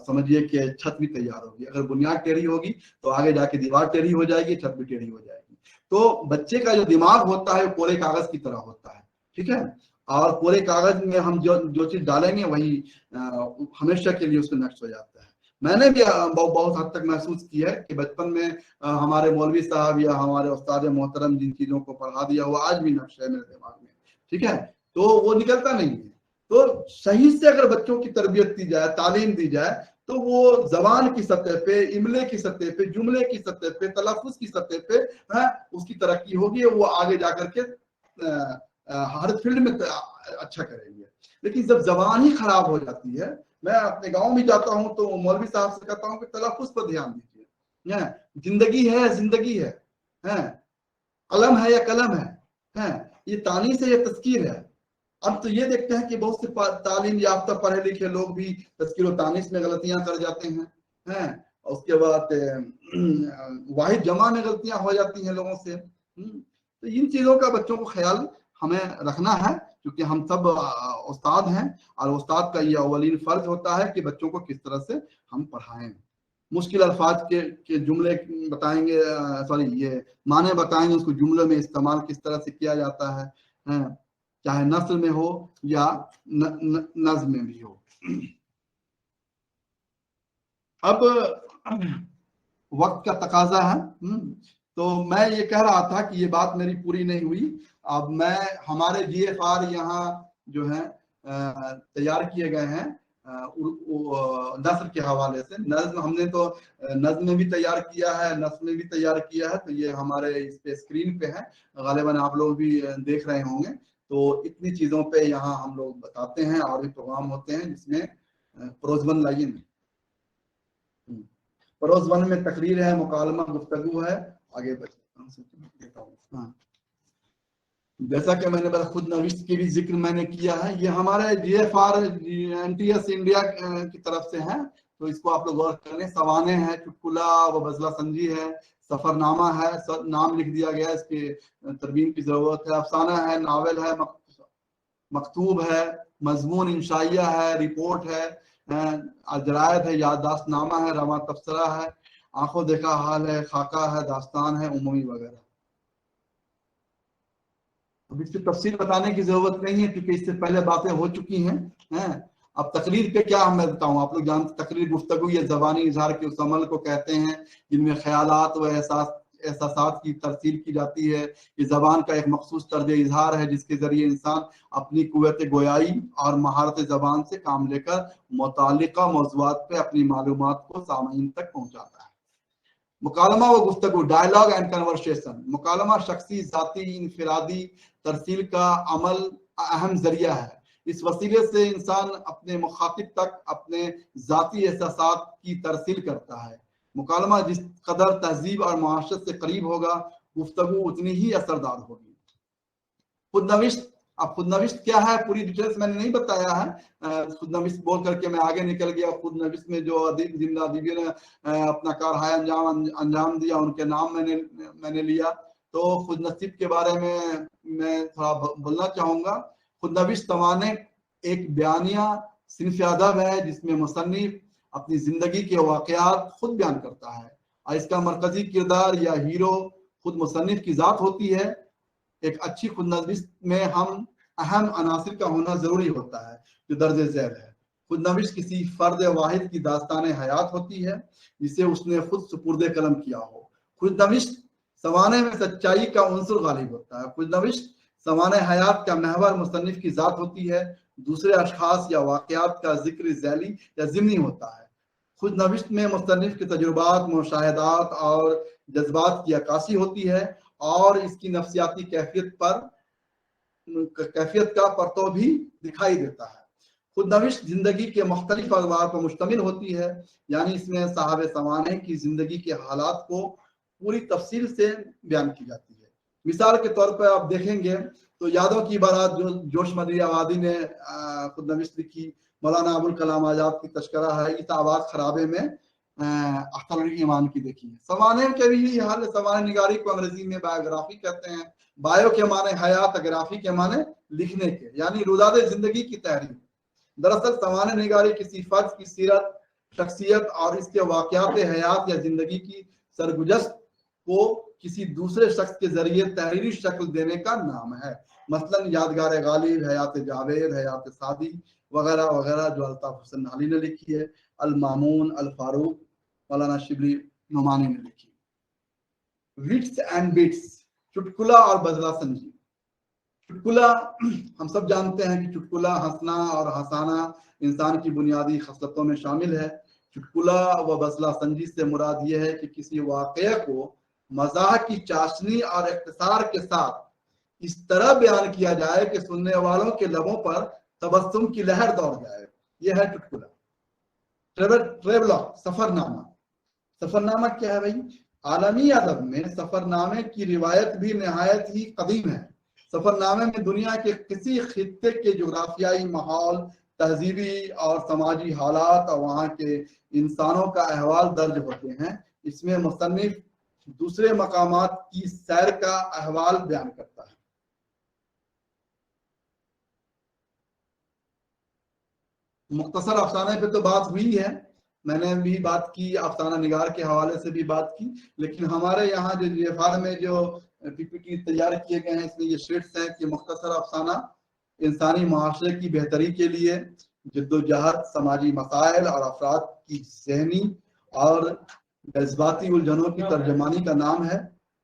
समझिए कि छत भी तैयार होगी। अगर बुनियाद टेढ़ी होगी तो आगे जाके दीवार टेढ़ी हो जाएगी, छत भी टेढ़ी हो जाएगी। तो बच्चे का जो दिमाग होता है कोरे कागज की तरह होता है। ठीक है, और कोरे कागज में हम जो चीज डालेंगे वही हमेशा के लिए उसमें नक्श हो जाता है। मैंने भी बहुत हद तक महसूस किया है कि बचपन में हमारे मौलवी साहब या हमारे उस्ताद मोहतरम जिन चीजों को पढ़ा दिया वो आज भी नक्श है मेरे दिमाग में। ठीक है, तो वो निकलता नहीं है। तो सही से अगर बच्चों की तरबियत दी जाए, तालीम दी जाए, तो वो जबान की सतह पे, इमले की सतह पे, जुमले की सतह पे, तलफ़ुज़ की सतह पे उसकी तरक्की होगी, वो आगे जाकर के हर फील्ड में अच्छा करेंगे। लेकिन जब जबान ही खराब हो जाती है, मैं अपने गांव में जाता हूं तो मौलवी साहब से कहता हूं कि तलफ़ुज़ पर ध्यान दीजिए, जिंदगी है जिंदगी है, कलम है या कलम है, ये तानीस है या तस्कीर है। अब तो ये देखते हैं कि बहुत से तालीम याफ्ता पढ़े लिखे लोग भी तस्कीर और तानीस में गलतियां कर जाते हैं, उसके बाद वाहिद जमा में गलतियां हो जाती हैं लोगों से। तो इन चीजों का बच्चों को ख्याल हमें रखना है, क्योंकि हम सब उस्ताद हैं और उस्ताद का ये अवलीन फर्ज होता है कि बच्चों को किस तरह से हम पढ़ाएं। मुश्किल अल्फाज के जुमले बताएंगे, सॉरी ये माने बताएंगे, उसको जुमले में इस्तेमाल किस तरह से किया जाता है, चाहे नस्ल में हो या नज़्म में भी हो। अब वक्त का तकाजा है, तो मैं ये कह रहा था कि ये बात मेरी पूरी नहीं हुई। अब मैं हमारे GFR यहाँ जो है तैयार किए गए हैं नस्र के हवाले से। नज्म हमने तो नज्म में भी तैयार किया है, नस्र में भी तैयार किया है, तो ये हमारे इस पे स्क्रीन पे है, गालिबन आप लोग भी देख रहे होंगे। तो इतनी चीजों पे यहाँ हम लोग बताते हैं, और भी प्रोग्राम होते हैं जिसमें प्रोज 1 लाइन, प्रोज 1 में तकरीर है, मुकालमा गुफ्तगू है। आगे देता हूँ। हाँ, जैसा कि मैंने बता खुद नविश्त की भी जिक्र मैंने किया है, ये हमारे GFR NTS इंडिया की तरफ से है, तो इसको आप लोग गौर करें। सवाने है, चुटकुला व बजला संजी है, सफरनामा है, नाम लिख दिया गया, इसके तरमीम की जरूरत है। अफसाना है, नावल है, मकतूब है, मजमून इंशाइया है, रिपोर्ट है, जरायद है, याददाश्तनामा है, रमा तबसरा है, आंखों देखा हाल है, खाका है, दास्तान है, उमूमी वगैरह। अब इसकी तफसील बताने की जरूरत नहीं है, क्योंकि इससे पहले बातें हो चुकी हैं। अब तकरीर पे क्या मैं बताऊं, आप लोग जानते, तकरीर गुफ्तगू या ज़बानी इजहार के उस अमल को कहते हैं जिनमें ख्यालात व एहसासात की तरसील की जाती है। ये ज़बान का एक मखसूस तर्ज इजहार है, जिसके जरिए इंसान अपनी कुव्वत गोयाई और महारत ज़बान से काम लेकर मुतालिका मौज़ूआत पे अपनी मालूमात को सामीन तक पहुंचाता है। मुकालमा व गुफ्तगू, डायलॉग एंड कन्वर्सेशन। मुकालमा शख्सी, जाती, इनफिरादी तरसील का अमल अहम जरिया है। इस वसीले से इंसान अपने मुखातिब तक अपने जाती एहसासात की तरसील करता है। मुकालमा जिस कदर तहजीब और मुआशरत से करीब होगा, गुफ्तगू उतनी ही असरदार होगी। खुदनविश्त, अब खुदनविश्त क्या है पूरी डिटेल्स मैंने नहीं बताया है, खुदनविश्त बोल करके मैं आगे निकल गया। खुदनविश्त में जो अदीब जिंदा अदीबी ने अपना कारहाय अंजाम दिया, उनके नाम मैंने लिया। तो खुदनसीब के बारे में मैं थोड़ा बोलना चाहूँगा। खुदनविश्त सवाने एक बयानिया सिनफ अदब है, जिसमें मुसन्निफ अपनी जिंदगी के वाक़यात खुद बयान करता है, और इसका मरकजी किरदार या हीरो खुद मुसन्निफ की ज़ात होती है। एक अच्छी खुदनविश्त में हम अहम अनासिर का होना जरूरी होता है, जो दर्ज झैल है। खुदनविश्त किसी फर्द वाहिद की दास्तान हयात होती है, जिसे उसने खुद सुपुर्द कलम किया हो। खुदनविश्त सवाने में सच्चाई का उन्सुर गालिब होता है। खुदनविश्त सवाने हयात का महवर मुसन्निफ की ज़ात होती है, दूसरे अशखास या वाक़यात का जिक्र ज़ैली या ज़िम्नी होता है। खुदनविश्त में मुसन्निफ के तजुर्बात, मुशाहिदात और जज्बात की अक्कासी होती है, और इसकी नफ्सियाती कैफियत का परतो भी दिखाई देता है। खुदनविश्त जिंदगी के मुख्तलिफ अदवार पर मुश्तमिल होती है, यानी इसमें साहब सवाने की जिंदगी के हालात को पूरी तफसील से बयान की जाती है। मिसाल के तौर पर आप देखेंगे तो यादों की बारात जो जोश मदरी आबादी ने खुदनविश्त लिखी, मौलाना अबुल कलाम आजाद की तस्करा है, इस आवाज खराबे में अख्तर ईमान की देखी है। सवाने के भी यही हाल है। सवाने निगारी को अंग्रेजी में बायोग्राफी कहते हैं। बायो के माने हयात, ग्राफी के माने लिखने के, यानी रुदादे जिंदगी की तहरीर। दरअसल सवाने निगारी किसी फर्द की सीरत, शख्सियत और इसके वाक़यात हयात या जिंदगी की सरगुजश्त को किसी दूसरे शख्स के जरिए तहरीरी शक्ल देने का नाम है। मसलन यादगार गालिब, हयात जावेद, हयात सादी वगैरह वगैरह जो अल्ताफ हुसैन नाली ने लिखी है, अल मामून, अल फारूक मौलाना शिबली नुमानी ने लिखी। विट्स एंड बिट्स, चुटकुला और बजला संजी। चुटकुला हम सब जानते हैं कि चुटकुला हंसना और हंसाना इंसान की बुनियादी खसलतों में शामिल है। चुटकुला व बसला संजी से मुराद यह है कि किसी वाकये को मजाह की चाशनी और इख्तिसार के साथ इस तरह बयान किया जाए कि सुनने वालों के लबों पर तबस्सुम की लहर दौड़ जाए। यह है चुटकुला। ट्रेवलॉग, सफरनामा। सफरनामा क्या है भाई? आलमी अदब में सफरनामे की रिवायत भी निहायत ही कदीम है। सफरनामे में दुनिया के किसी खित्ते के जोग्राफियाई माहौल, तहजीबी और समाजी हालात और वहाँ के इंसानों का अहवाल दर्ज होते हैं। इसमें मुसन्निफ दूसरे मकामात की सैर का अहवाल बयान करता है। मुख्तसर अफसाने पे तो बात हुई है, मैंने भी बात की, अफसाना निगार के हवाले से भी बात की, लेकिन हमारे यहाँ जो जेफार में जो पीपीटी तैयार किए गए हैं इसमें ये शीट्स हैं कि मुख्तसर अफसाना इंसानी माशरे की बेहतरी के लिए जद्दोजहद, समाजी मसाइल और अफराद की ज़हनी और जज्बाती उलझनों की तर्जमानी का नाम है।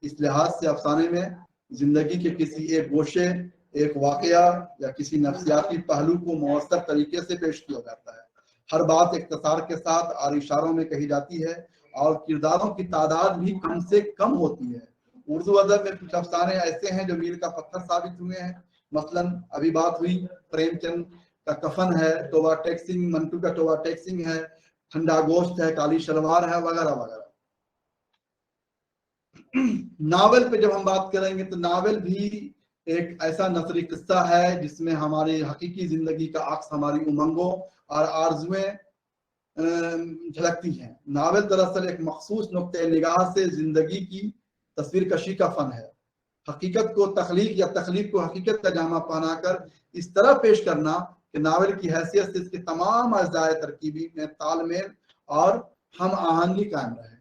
इस लिहाज से अफसाने में जिंदगी के किसी एक गोशे, एक वाकया या किसी नफ्सियाती पहलू को मौसर तरीके से पेश किया जाता है। हर बात इख्तिसार के साथ और इशारों में कही जाती है और किरदारों की तादाद भी कम से कम होती है। उर्दू अदब में कुछ अफसाने ऐसे हैं जो मील का पत्थर साबित हुए हैं। मसलन अभी बात हुई प्रेमचंद का कफन है, तोबा टैक्सिंग, मंटू का तोबा टैक्सिंग है, ठंडा गोश्त है, काली शलवार है, वगैरह वगैरह। नावल पे जब हम बात करेंगे तो नावल भी एक ऐसा नसरी किस्सा है जिसमें हमारी हकीकी जिंदगी का अक्स, हमारी उमंगों और आरजुएं झलकती हैं। नावल दरअसल एक मखसूस नुक्ते निगाह से जिंदगी की तस्वीर कशी का फन है। हकीकत को तख्लीक या तख्लीक को हकीकत का जामा पहनाकर इस तरह पेश करना कि नावल की हैसियत से इसके तमाम अज़ाए तरकीबी में तालमेल और हम आहंगी कायम रहे।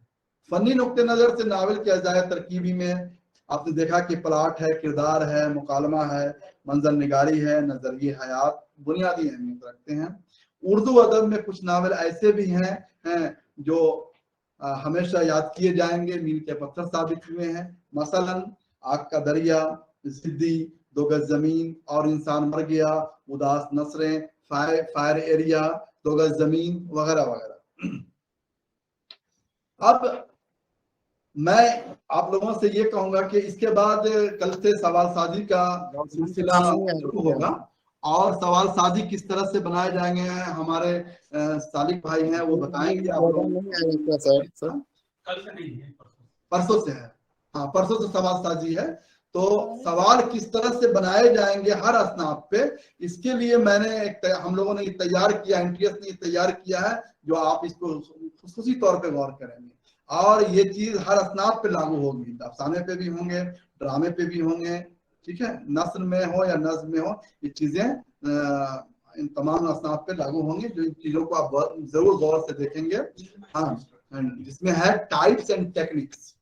फनी नुक्ते नजर से नावल के अज़ाए तरकीबी में आपने देखा कि प्लाट है, किरदार है, मुकालमा है, मंजर निगारी है, नजरिए हयात बुनियादी अहमियत रखते हैं। उर्दू अदब में कुछ नावल ऐसे भी हैं जो हमेशा याद किए जाएंगे, मील के पत्थर साबित हुए हैं। मसलन आग का दरिया, जिद्दी, दो गज जमीन, और इंसान मर गया, उदास नसरें, फायर एरिया, दो गज जमीन, वगैरह वगैरह। अब मैं आप लोगों से ये कहूंगा कि इसके बाद कल से सवाल साजी का सिलसिला शुरू होगा और सवाल साजी किस तरह से बनाए जाएंगे हमारे सालिक भाई हैं वो बताएंगे आप लोगों को। परसों से है, हाँ परसों से सवाल साजी है, तो सवाल किस तरह से बनाए जाएंगे हर असनाफ पे, इसके लिए मैंने हम लोगों ने तैयार किया, एनटीएस ने तैयार किया है, जो आप इसको खुसूसी तौर पे गौर करेंगे और ये चीज हर असनाफ पे लागू होगी। अफसाने पे भी होंगे, ड्रामे पे भी होंगे, ठीक है, नस्र में हो या नज्म में हो, ये चीजें इन तमाम असनाफ पे लागू होंगी। जो इन चीजों को आप जरूर गौर से देखेंगे। हाँ, जिसमें है टाइप्स एंड टेक्निक्स,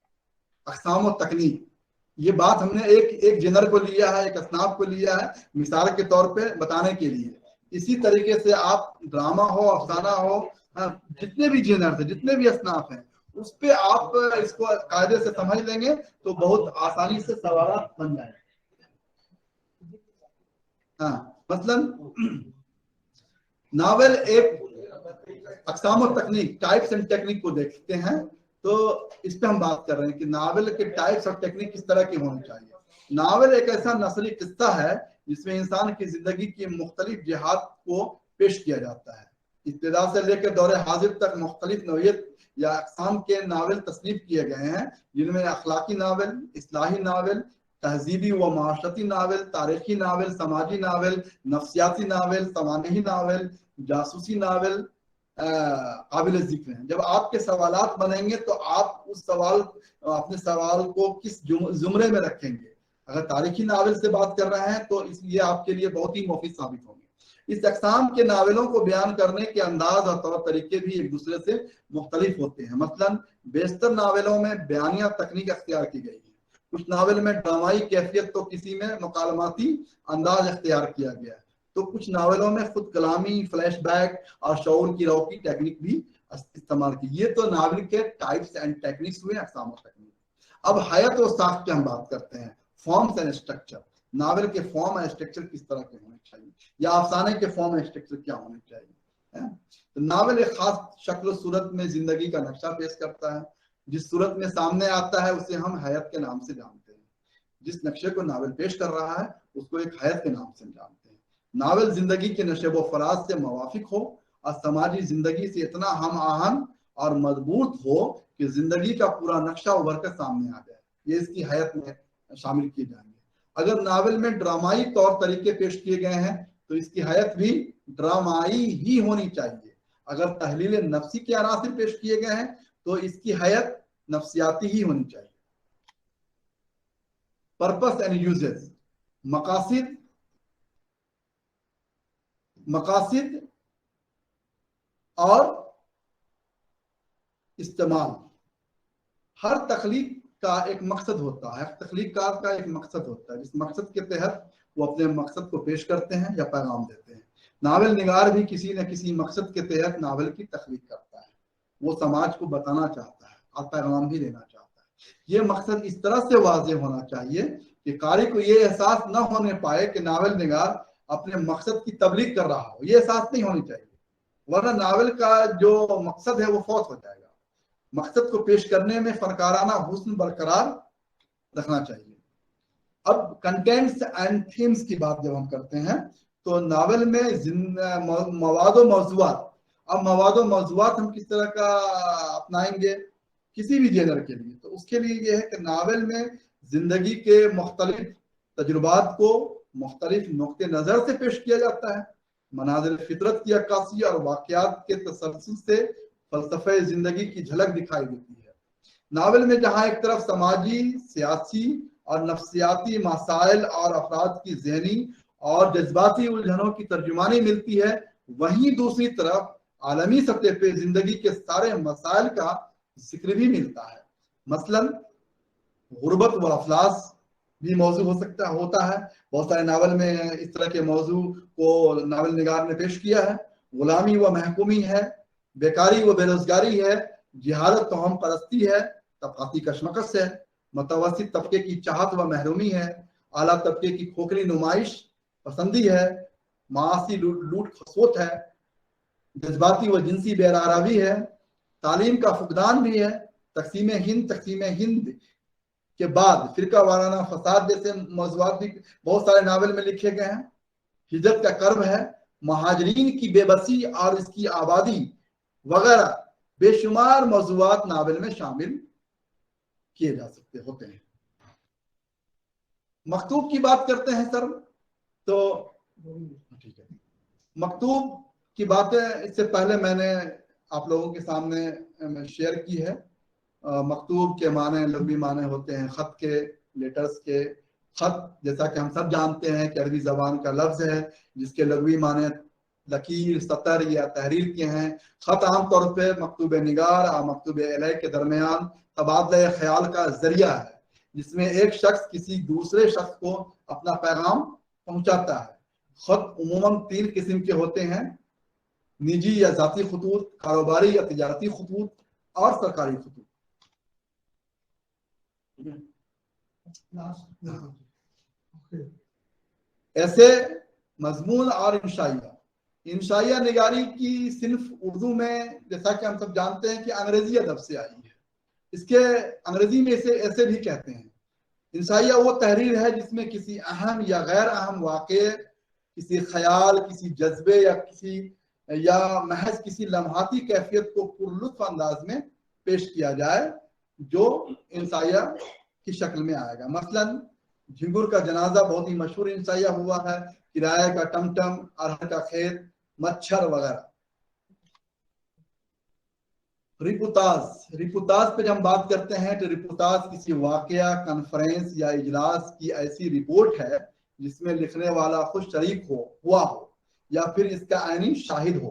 अक़साम और तकनीक। ये बात हमने एक जेनर को लिया है, एक असनाफ को लिया है मिसाल के तौर पे बताने के लिए। इसी तरीके से आप ड्रामा हो, अफसाना हो, जितने भी जेनर थे, जितने भी असनाफ हैं, उस पे आप इसको कायदे से समझ लेंगे तो बहुत आसानी से सवाल बन जाएंगे। हाँ, मतलब नावल एक अक़साम और तकनीक, टाइप्स एंड टेक्निक को देखते हैं, तो इस पे हम बात कर रहे हैं कि नावल के टाइप्स और टेक्निक किस तरह की होनी चाहिए। नावल एक ऐसा नसरी किस्सा है जिसमें इंसान की जिंदगी की मुख्तलिफ जिहात को पेश किया जाता है। इब्तिदा से लेकर दौरे हाजिर तक मुख्तलिफ नौइयत या अक़साम के नावल तस्नीफ किए गए हैं, जिनमें अखलाकी नावल, इस्लाही नावल, तहजीबी व माशरती नावल, तारीखी नावल, समाजी नावल, नफ्सियाती नावल, सवानही नावल, जासूसी नावल काबिल जिक्र हैं। जब आपके सवालात बनेंगे तो आप उस अपने सवाल को किस जुमरे में रखेंगे। अगर तारीखी नावल से बात कर रहे हैं तो इसलिए आपके लिए बहुत ही मुफीद साबित होंगे। इस अक़साम के नावलों को बयान करने के अंदाज और तौर तरीके भी एक दूसरे से मुख्तलिफ होते हैं। मसलन बेशतर नावलों में बयानिया तकनीक अख्तियार की गई है, कुछ नावल में ड्रामाई कैफियत तो किसी में मुकालमाती अंदाज अख्तियार किया गया है, तो कुछ नावलों में खुद कलामी, फ्लैशबैक और शऊर की रौ की टेक्निक भी इस्तेमाल की। ये तो नावल के टाइप्स एंड टेक्निक्स हुए, अक़साम और तकनीक। अब हयात और साख्त की हम बात करते हैं, फॉर्म्स एंड स्ट्रक्चर। नावल के फॉर्म एंड स्ट्रक्चर किस तरह के होने चाहिए या अफसाने के फॉर्म एंड स्ट्रक्चर क्या होने चाहिए। तो नावल एक खास शक्ल सूरत में जिंदगी का नक्शा पेश करता है। जिस सूरत में सामने आता है उसे हम हयात के नाम से जानते हैं। जिस नक्शे को नावल पेश कर रहा है उसको एक हयात के नाम से जानते हैं। नावल जिंदगी के नशेब व फराज से मुवाफिक हो और समाजी जिंदगी से इतना हम आहंग और मजबूत हो कि जिंदगी का पूरा नक्शा उभर कर सामने आ जाए। ये इसकी हयात में शामिल किए जाएंगे। अगर नावल में ड्रामाई तौर तरीके पेश किए गए हैं तो इसकी हयात भी ड्रामाई ही होनी चाहिए। अगर तहलील नफ्सी के अनासिर पेश किए गए हैं तो इसकी हयात नफ्सियाती ही होनी चाहिए। पर्पस एंड यूजेस, मकासिद और इस्तेमाल। हर तख्लीक का एक मकसद होता है, तख्लीककार का एक मकसद होता है जिस मकसद के तहत वो अपने मकसद को पेश करते हैं या पैगाम देते हैं। नावल निगार भी किसी न किसी मकसद के तहत नावल की तख्लीक करता है। वो समाज को बताना चाहता है और पैगाम भी देना चाहता है। ये मकसद इस तरह से वाज़ेह होना चाहिए कि कारी को ये एहसास न होने पाए कि नावल निगार अपने मकसद की तबलीग कर रहा हो। ये एहसास नहीं होनी चाहिए, वरना नावल का जो मकसद है वो फौत हो जाएगा। मकसद को पेश करने में फनकाराना हुस्न बरकरार रखना चाहिए। अब कंटेंट्स एंड थीम्स की बात जब हम करते हैं तो नावल में मवाद व मौज़ूआत। अब मवाद व मौज़ूआत हम किस तरह का अपनाएंगे किसी भी जेनर के लिए, तो उसके लिए ये है कि नावल में जिंदगी के मुख्तलिफ तजुर्बात को मुख्तलिफ नुक्ते नज़र से पेश किया जाता है। मनाज़िर फितरत की अक्कासी और वाक़यात के तसल्सल से फलसफे जिंदगी की झलक दिखाई देती है। नावल में जहाँ एक तरफ समाजी, सियासी और नफ्सियाती मसाइल और अफराद की ज़हनी और जज्बाती उलझनों की तर्जुमानी मिलती है, वहीं दूसरी तरफ आलमी सतह पे जिंदगी के सारे मसाइल का जिक्र भी मिलता है। मसलन गुर्बत व अफलास भी मौजू होता है। बहुत सारे नावल में इस तरह के मौजू को नावल निगार ने पेश किया है। गुलामी व महकूमी है, बेकारी व बेरोजगारी है, जिहालत तोहम परस्ती है, तबकाती कशमकश है, मुतवस्सित तबके की चाहत व महरूमी है, आला तबके की खोखली नुमाइश पसंदी है, मासी लूट खसोट है, जज्बाती व जिनसी बेरारावी है, तालीम का फुकदान भी है, तकसीम हिंद के बाद फिरका वाराना फसाद जैसे मौज़ूआत भी बहुत सारे नावल में लिखे गए हैं। हिजरत का कर्ब है, महाजरीन की बेबसी और इसकी आबादी वगैरह बेशुमार मौज़ूआत नावल में शामिल किए जा सकते होते हैं। मकतूब की बात करते हैं सर, तो ठीक है, मकतूब की बातें इससे पहले मैंने आप लोगों के सामने शेयर की है। मकतूब के माने लघवी माने होते हैं खत के, लेटर्स के। खत जैसा कि हम सब जानते हैं कि अरबी जबान का लफ्ज है जिसके लघवी माने लकीर, सतर या तहरीर के हैं। खत आमतौर पर मकतूब निगार और मकतूब इलैह के दरमियान तबादला ख्याल का जरिया है जिसमें एक शख्स किसी दूसरे शख्स को अपना पैगाम पहुंचाता है। खत उमूमन 3 किस्म के होते हैं, निजी या जाती खतूत, कारोबारी या तिजारती खतूत और सरकारी खतूत। ऐसे मजमून और इंशाइया निगारी की सिर्फ उर्दू में जैसा कि हम सब जानते हैं कि अंग्रेजी अदब से आई है। इसके अंग्रेजी में इसे ऐसे भी कहते हैं। इंशाइया वो तहरीर है जिसमें किसी अहम या गैर अहम वाक़े, किसी ख्याल, किसी जज्बे या महज किसी लम्हाती कैफियत को पुरलुत्फ अंदाज में पेश किया जाए जो इंसाइया की शक्ल में आएगा। मसलन झिंगुर का जनाजा बहुत ही मशहूर इंसाइया हुआ है, किराए का टमटम, अरहर का खेत, मच्छर वगैरह। रिपोर्टाज पे जब हम बात करते हैं तो रिपोर्टाज किसी वाकया, कॉन्फ्रेंस या इजलास की ऐसी रिपोर्ट है जिसमें लिखने वाला खुद शरीक हुआ हो या फिर इसका आईनी शाहिद हो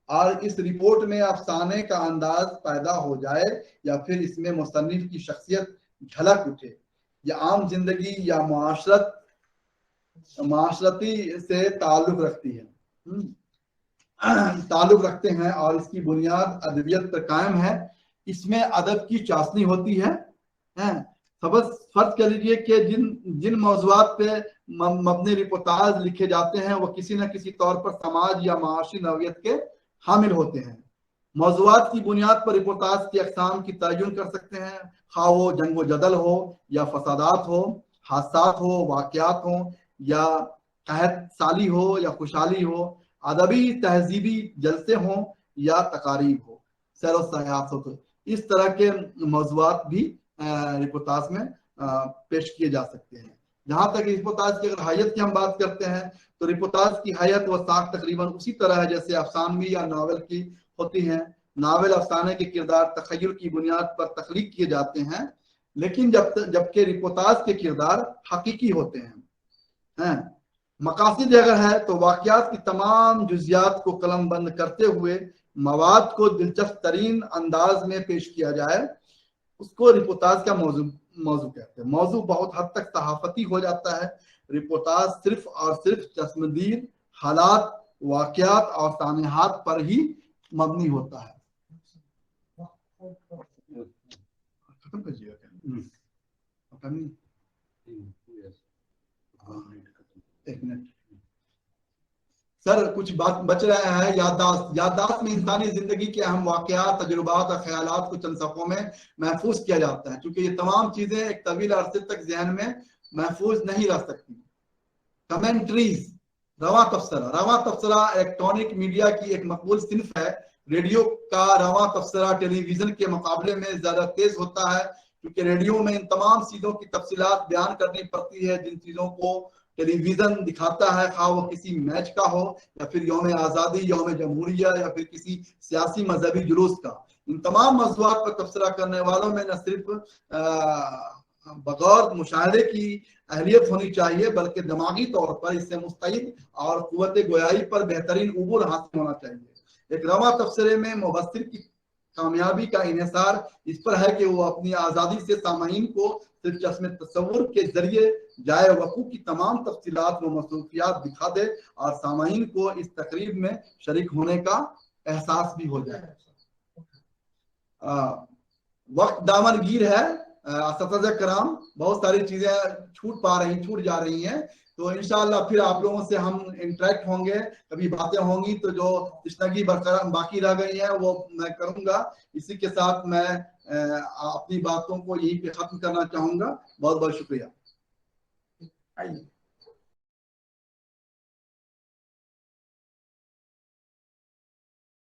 और इस रिपोर्ट में अफसाने का अंदाज पैदा हो जाए या फिर इसमें मुसन्निफ की शख्सियत झलक उठे या आम जिंदगी या माशरती से ताल्लुक रखते हैं और इसकी बुनियाद अदबियत पर कायम है। इसमें अदब की चाशनी होती है। फर्ज कर लीजिए कि जिन मौज़ूआत पे मबनी रिपोर्टाज लिखे जाते हैं वो किसी न किसी तौर पर समाज या माशी नौयत के हामिल होते हैं। मौज़ूआत की बुनियाद पर रिपोर्टाज की अक़साम की तयन कर सकते हैं, खा वो जंग व जदल हो या फसादात हो, हादसात हो, वाक़यात हो या कहत साली हो या खुशहाली हो, अदबी तहजीबी जलसे हों या तकारीब हो, सैर व सयाहत हो। तो इस तरह के मौज़ूआत भी रिपोर्टाज में पेश किए जा सकते हैं। जहां तक रिपोर्टाज की अगर हैयत की हम बात करते हैं तो रिपोर्टाज की हैयत व साख तकरीबन उसी तरह है जैसे अफसानवी या नावल की होती है। नावल अफसाने के किरदार तखय्युल की बुनियाद पर तख्लीक किए जाते हैं, लेकिन जबकि रिपोर्टाज के किरदार हकीकी होते हैं। मकासद अगर है तो वाक़यात की तमाम जुज़ियात को कलम बंद करते हुए मवाद को दिलचस्प तरीन अंदाज में पेश किया जाए, उसको रिपोर्टाज का मौजू कहते हैं। मौजू बहुत हद तक सहाफती हो जाता है। रिपोर्टाज सिर्फ और सिर्फ चश्मदीद हालात, वाक़यात और सानेहात पर ही मबनी होता है। खत्म कीजिएगा क्या? एक मिनट सर, कुछ बात बच रहा है। याददाश्त में इंसानी जिंदगी के अहम वाक़यात, तजुर्बात और ख्यालात को चंद सफ़ों में महफूज किया जाता है, क्योंकि ये तमाम चीजें एक तवील अरसे तक जहन में महफूज नहीं रह सकती। कमेंट्रीज, रवा तबसरा इलेक्ट्रॉनिक मीडिया की एक मकबूल सिन्फ है। रेडियो का रवा तबसरा टेलीविजन के मुकाबले में ज्यादा तेज होता है, क्योंकि रेडियो में इन तमाम चीजों की तफसीलात बयान करनी पड़ती है जिन चीजों को टेलीविजन दिखाता है, खा वो किसी मैच का हो या फिर यौम आज़ादी, यौम जमहूरिया या फिर किसी सियासी मजहबी जुलूस का। इन तमाम मौज़ूआत पर तबसरा करने वालों में न सिर्फ बगौर मुशाहदे की अहलियत होनी चाहिए, बल्कि दिमागी तौर पर इससे मुस्तैद और कुव्वत गोयाई पर बेहतरीन उबूर हासिल होना चाहिए। एक रवा तबसरे में मुबस्सिर की कामयाबी का इन्हिसार इस पर है कि वो अपनी आज़ादी से सामाईन को सिर्फ चश्मे तस्वुर के जरिए जाए वकू की तमाम तफसीलात व मसरूफियात दिखा दे और सामाईन को इस तकरीब में शरीक होने का एहसास भी हो जाए। वक्त दामनगीर है असतिज़ा कराम, बहुत सारी चीजें छूट जा रही हैं, तो इंशाअल्लाह फिर आप लोगों से हम इंटरेक्ट होंगे, कभी बातें होंगी तो जो तशनगी बाकी रह गई है वो मैं करूंगा। इसी के साथ मैं अपनी बातों को यहीं पे खत्म करना चाहूंगा। बहुत बहुत शुक्रिया।